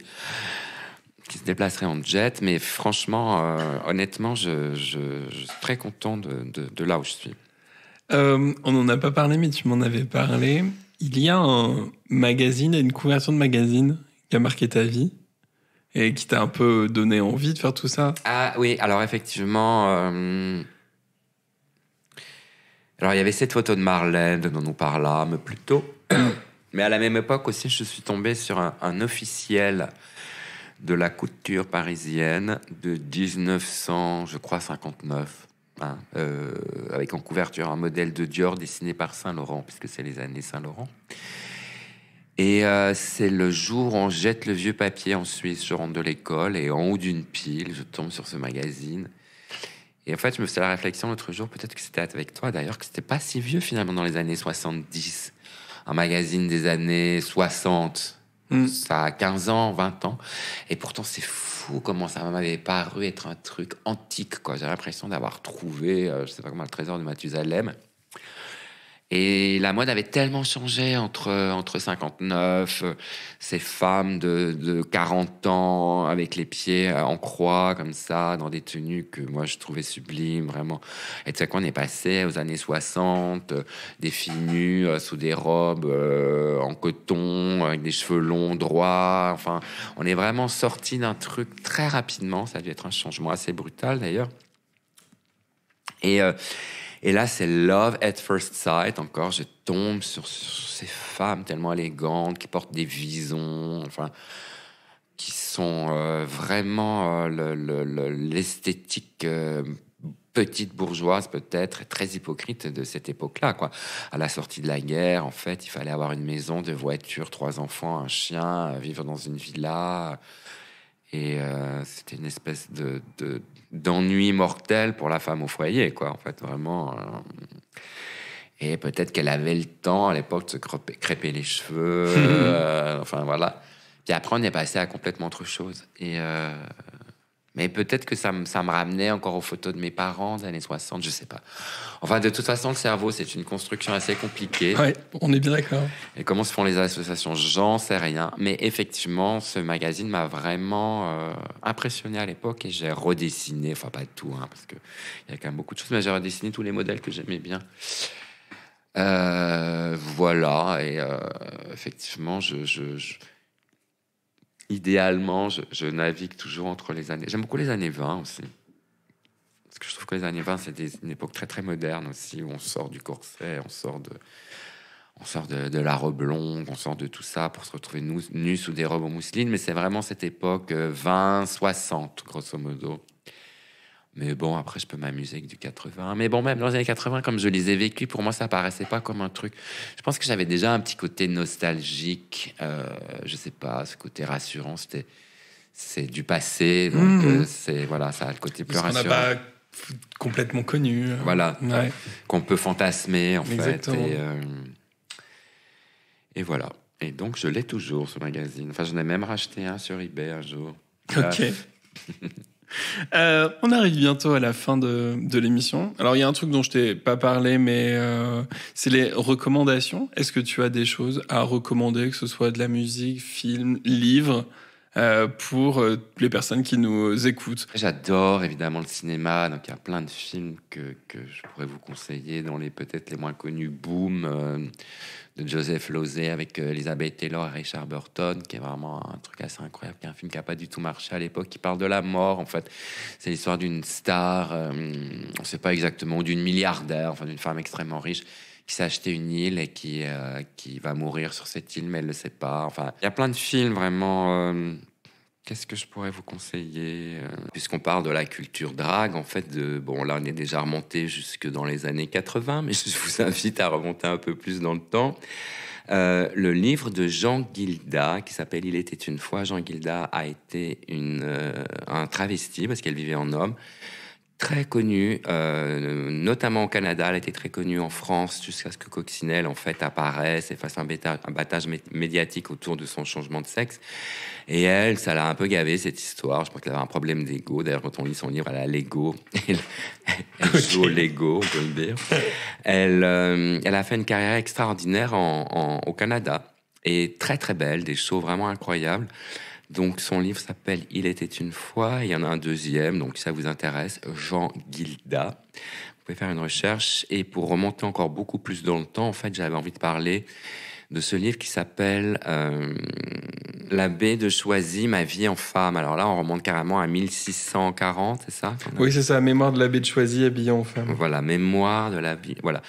qui se déplacerait en jet, mais franchement, honnêtement, je suis très content de là où je suis. On n'en a pas parlé, mais tu m'en avais parlé. Il y a un magazine, une couverture de magazine qui a marqué ta vie et qui t'a un peu donné envie de faire tout ça. Ah oui, alors effectivement... Alors il y avait cette photo de Marlène dont nous parlâmes plus tôt. Mais à la même époque aussi, je suis tombé sur un officiel de la couture parisienne de 1900, je crois, 59. Avec en couverture un modèle de Dior dessiné par Saint-Laurent, puisque c'est les années Saint-Laurent. Et c'est le jour où on jette le vieux papier en Suisse. Je rentre de l'école et en haut d'une pile, je tombe sur ce magazine. Et en fait, je me faisais la réflexion l'autre jour, peut-être que c'était avec toi d'ailleurs, que c'était pas si vieux finalement dans les années 70. Un magazine des années 60. Ça a 15 ans, 20 ans. Et pourtant, c'est fou comment ça m'avait paru être un truc antique, quoi. J'ai l'impression d'avoir trouvé, je sais pas comment, le trésor de Mathusalem. Et la mode avait tellement changé entre 59, ces femmes de 40 ans avec les pieds en croix comme ça, dans des tenues que moi je trouvais sublimes, vraiment. Et tu sais quoi, on est passé aux années 60, des filles nues sous des robes en coton, avec des cheveux longs, droits. Enfin, on est vraiment sorti d'un truc très rapidement. Ça a dû être un changement assez brutal d'ailleurs. Et là, c'est Love at First Sight. Encore, je tombe sur ces femmes tellement élégantes qui portent des visons, enfin, qui sont vraiment l'esthétique petite bourgeoise peut-être, très hypocrite de cette époque-là, quoi. À la sortie de la guerre, en fait, il fallait avoir une maison, 2 voitures, 3 enfants, un chien, vivre dans une villa. Et c'était une espèce d'ennui mortel pour la femme au foyer, quoi, en fait, vraiment. Et peut-être qu'elle avait le temps, à l'époque, de se crêper les cheveux. Enfin, voilà. Puis après, on est passé à complètement autre chose. Mais peut-être que ça me ramenait encore aux photos de mes parents des années 60, je sais pas. Enfin, de toute façon, le cerveau, c'est une construction assez compliquée. Ouais, on est bien d'accord. Et comment se font les associations, j'en sais rien. Mais effectivement, ce magazine m'a vraiment impressionné à l'époque et j'ai redessiné, enfin pas tout, hein, parce qu'il y a quand même beaucoup de choses, mais j'ai redessiné tous les modèles que j'aimais bien. Voilà, et effectivement, idéalement, je navigue toujours entre les années... J'aime beaucoup les années 20 aussi. Parce que je trouve que les années 20, c'est une époque très, très moderne aussi, où on sort du corset, on sort de la robe longue, on sort de tout ça pour se retrouver nus sous des robes en mousseline. Mais c'est vraiment cette époque 20-60, grosso modo. Mais bon, après, je peux m'amuser avec du 80. Mais bon, même dans les années 80, comme je les ai vécus, pour moi, ça paraissait pas comme un truc. Je pense que j'avais déjà un petit côté nostalgique. Je sais pas, ce côté rassurant. C'est du passé. Donc, voilà, ça a le côté plus rassurant. Parce qu'on n'a pas complètement connu. Voilà. Ouais. Qu'on peut fantasmer, en Exactement. fait. Et voilà. Et donc, je l'ai toujours, ce magazine. Enfin, j'en ai même racheté un sur eBay un jour. Ok. On arrive bientôt à la fin de l'émission. Alors, il y a un truc dont je t'ai pas parlé, mais c'est les recommandations. Est-ce que tu as des choses à recommander, que ce soit de la musique, film, livre, pour les personnes qui nous écoutent? J'adore évidemment le cinéma, donc il y a plein de films que je pourrais vous conseiller, dans peut-être les moins connus. Boom de Joseph Losey avec Elizabeth Taylor et Richard Burton, qui est vraiment un truc assez incroyable, qui est un film qui n'a pas du tout marché à l'époque, qui parle de la mort, en fait. C'est l'histoire d'une star, on ne sait pas exactement, ou d'une milliardaire, enfin d'une femme extrêmement riche, qui s'est acheté une île et qui va mourir sur cette île, mais elle ne le sait pas. Enfin, il y a plein de films vraiment... Qu'est-ce que je pourrais vous conseiller puisqu'on parle de la culture drague, en fait, bon, là, on est déjà remonté jusque dans les années 80, mais je vous invite à remonter un peu plus dans le temps. Le livre de Jean Guilda, qui s'appelle « Il était une fois ». Jean Guilda a été un travesti, parce qu'elle vivait en homme, très connue, notamment au Canada. Elle a été très connue en France jusqu'à ce que Coccinelle en fait apparaisse et fasse un battage médiatique autour de son changement de sexe. Et elle, ça l'a un peu gavé cette histoire. Je pense qu'elle avait un problème d'ego. D'ailleurs, quand on lit son livre, elle a l'ego. Elle joue au Lego, on peut le dire. Elle a fait une carrière extraordinaire au Canada et très très belle, des shows vraiment incroyables. Donc, son livre s'appelle « Il était une fois ». Il y en a un deuxième, donc si ça vous intéresse, Jean Guilda. Vous pouvez faire une recherche. Et pour remonter encore beaucoup plus dans le temps, en fait, j'avais envie de parler de ce livre qui s'appelle L'abbé de Choisy, ma vie en femme. Alors là, on remonte carrément à 1640, c'est ça? Oui, c'est ça, Mémoire de l'abbé de Choisy, habillé en femme. Voilà, Mémoire de l'abbé... Voilà.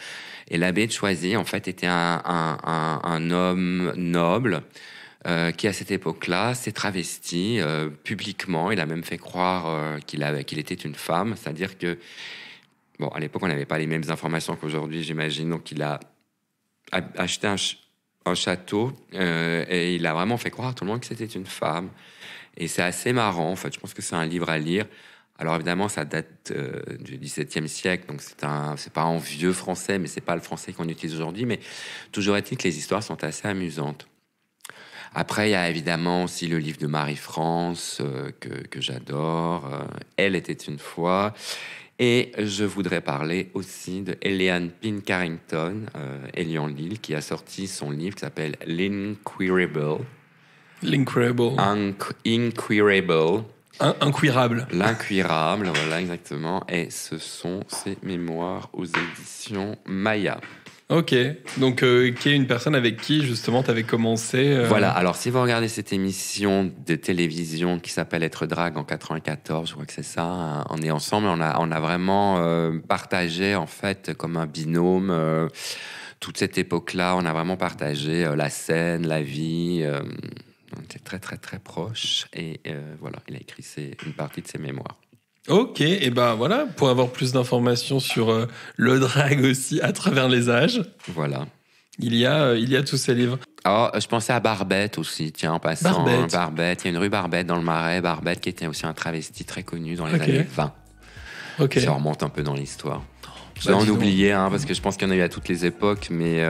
Et l'abbé de Choisy, en fait, était un homme noble qui, à cette époque-là, s'est travesti publiquement. Il a même fait croire qu'il était une femme. C'est-à-dire que, bon, à l'époque, on n'avait pas les mêmes informations qu'aujourd'hui, j'imagine. Donc, il a acheté un château et il a vraiment fait croire à tout le monde que c'était une femme. Et c'est assez marrant, en fait. Je pense que c'est un livre à lire. Alors, évidemment, ça date du XVIIe siècle. Donc, c'est pas en vieux français, mais c'est pas le français qu'on utilise aujourd'hui. Mais toujours est-il que les histoires sont assez amusantes. Après, il y a évidemment aussi le livre de Marie-France que j'adore. Elle était une fois. Et je voudrais parler aussi de Eliane Payne Carrington, Elian Lille, qui a sorti son livre qui s'appelle L'Inquirable. L'Inquirable. Inquirable. Inquirable. L'Inquirable, voilà, exactement. Et ce sont ses mémoires aux éditions Maya. Ok, donc qui est une personne avec qui justement tu avais commencé Voilà, alors si vous regardez cette émission de télévision qui s'appelle Être Drague en 94, je crois que c'est ça, on est ensemble, on a vraiment partagé en fait comme un binôme toute cette époque-là, on a vraiment partagé la scène, la vie, on était très très très proches et voilà, il a écrit une partie de ses mémoires. Ok, et ben voilà, pour avoir plus d'informations sur le drag aussi à travers les âges. Voilà. Il y a tous ces livres. Oh, je pensais à Barbette aussi, tiens, en passant. Barbette. Il y a une rue Barbette dans le Marais. Barbette qui était aussi un travesti très connu dans les années 20. Ok. Ça remonte un peu dans l'histoire. Je vais en oublier, parce que je pense qu'il y en a eu à toutes les époques, mais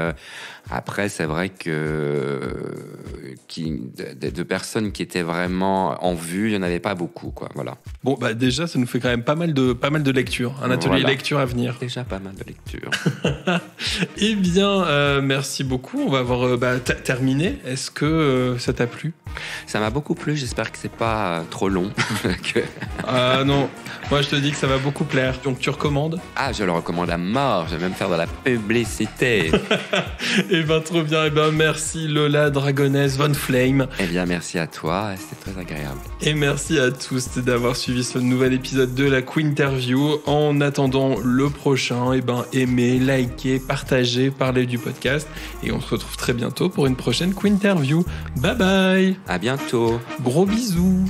après, c'est vrai que de personnes qui étaient vraiment en vue, il n'y en avait pas beaucoup, quoi. Voilà. Bon, bah déjà, ça nous fait quand même pas mal de lectures. Un atelier lecture à venir. Déjà pas mal de lectures. Eh bien, merci beaucoup. On va avoir terminé. Est-ce que ça t'a plu? Ça m'a beaucoup plu. J'espère que c'est pas trop long. Ah non, moi je te dis que ça va beaucoup plaire. Donc tu recommandes? Ah, je le recommande à mort. Je vais même faire de la publicité. Eh ben trop bien. Eh ben merci Lola Dragonesse Von Flame. Eh bien merci à toi. C'était très agréable. Et merci à tous d'avoir suivi ce nouvel épisode de la Quinterview. En attendant le prochain, eh ben aimez, likez, partagez, parlez du podcast. Et on se retrouve très bientôt pour une prochaine Quinterview. Bye bye. À bientôt. Gros bisous.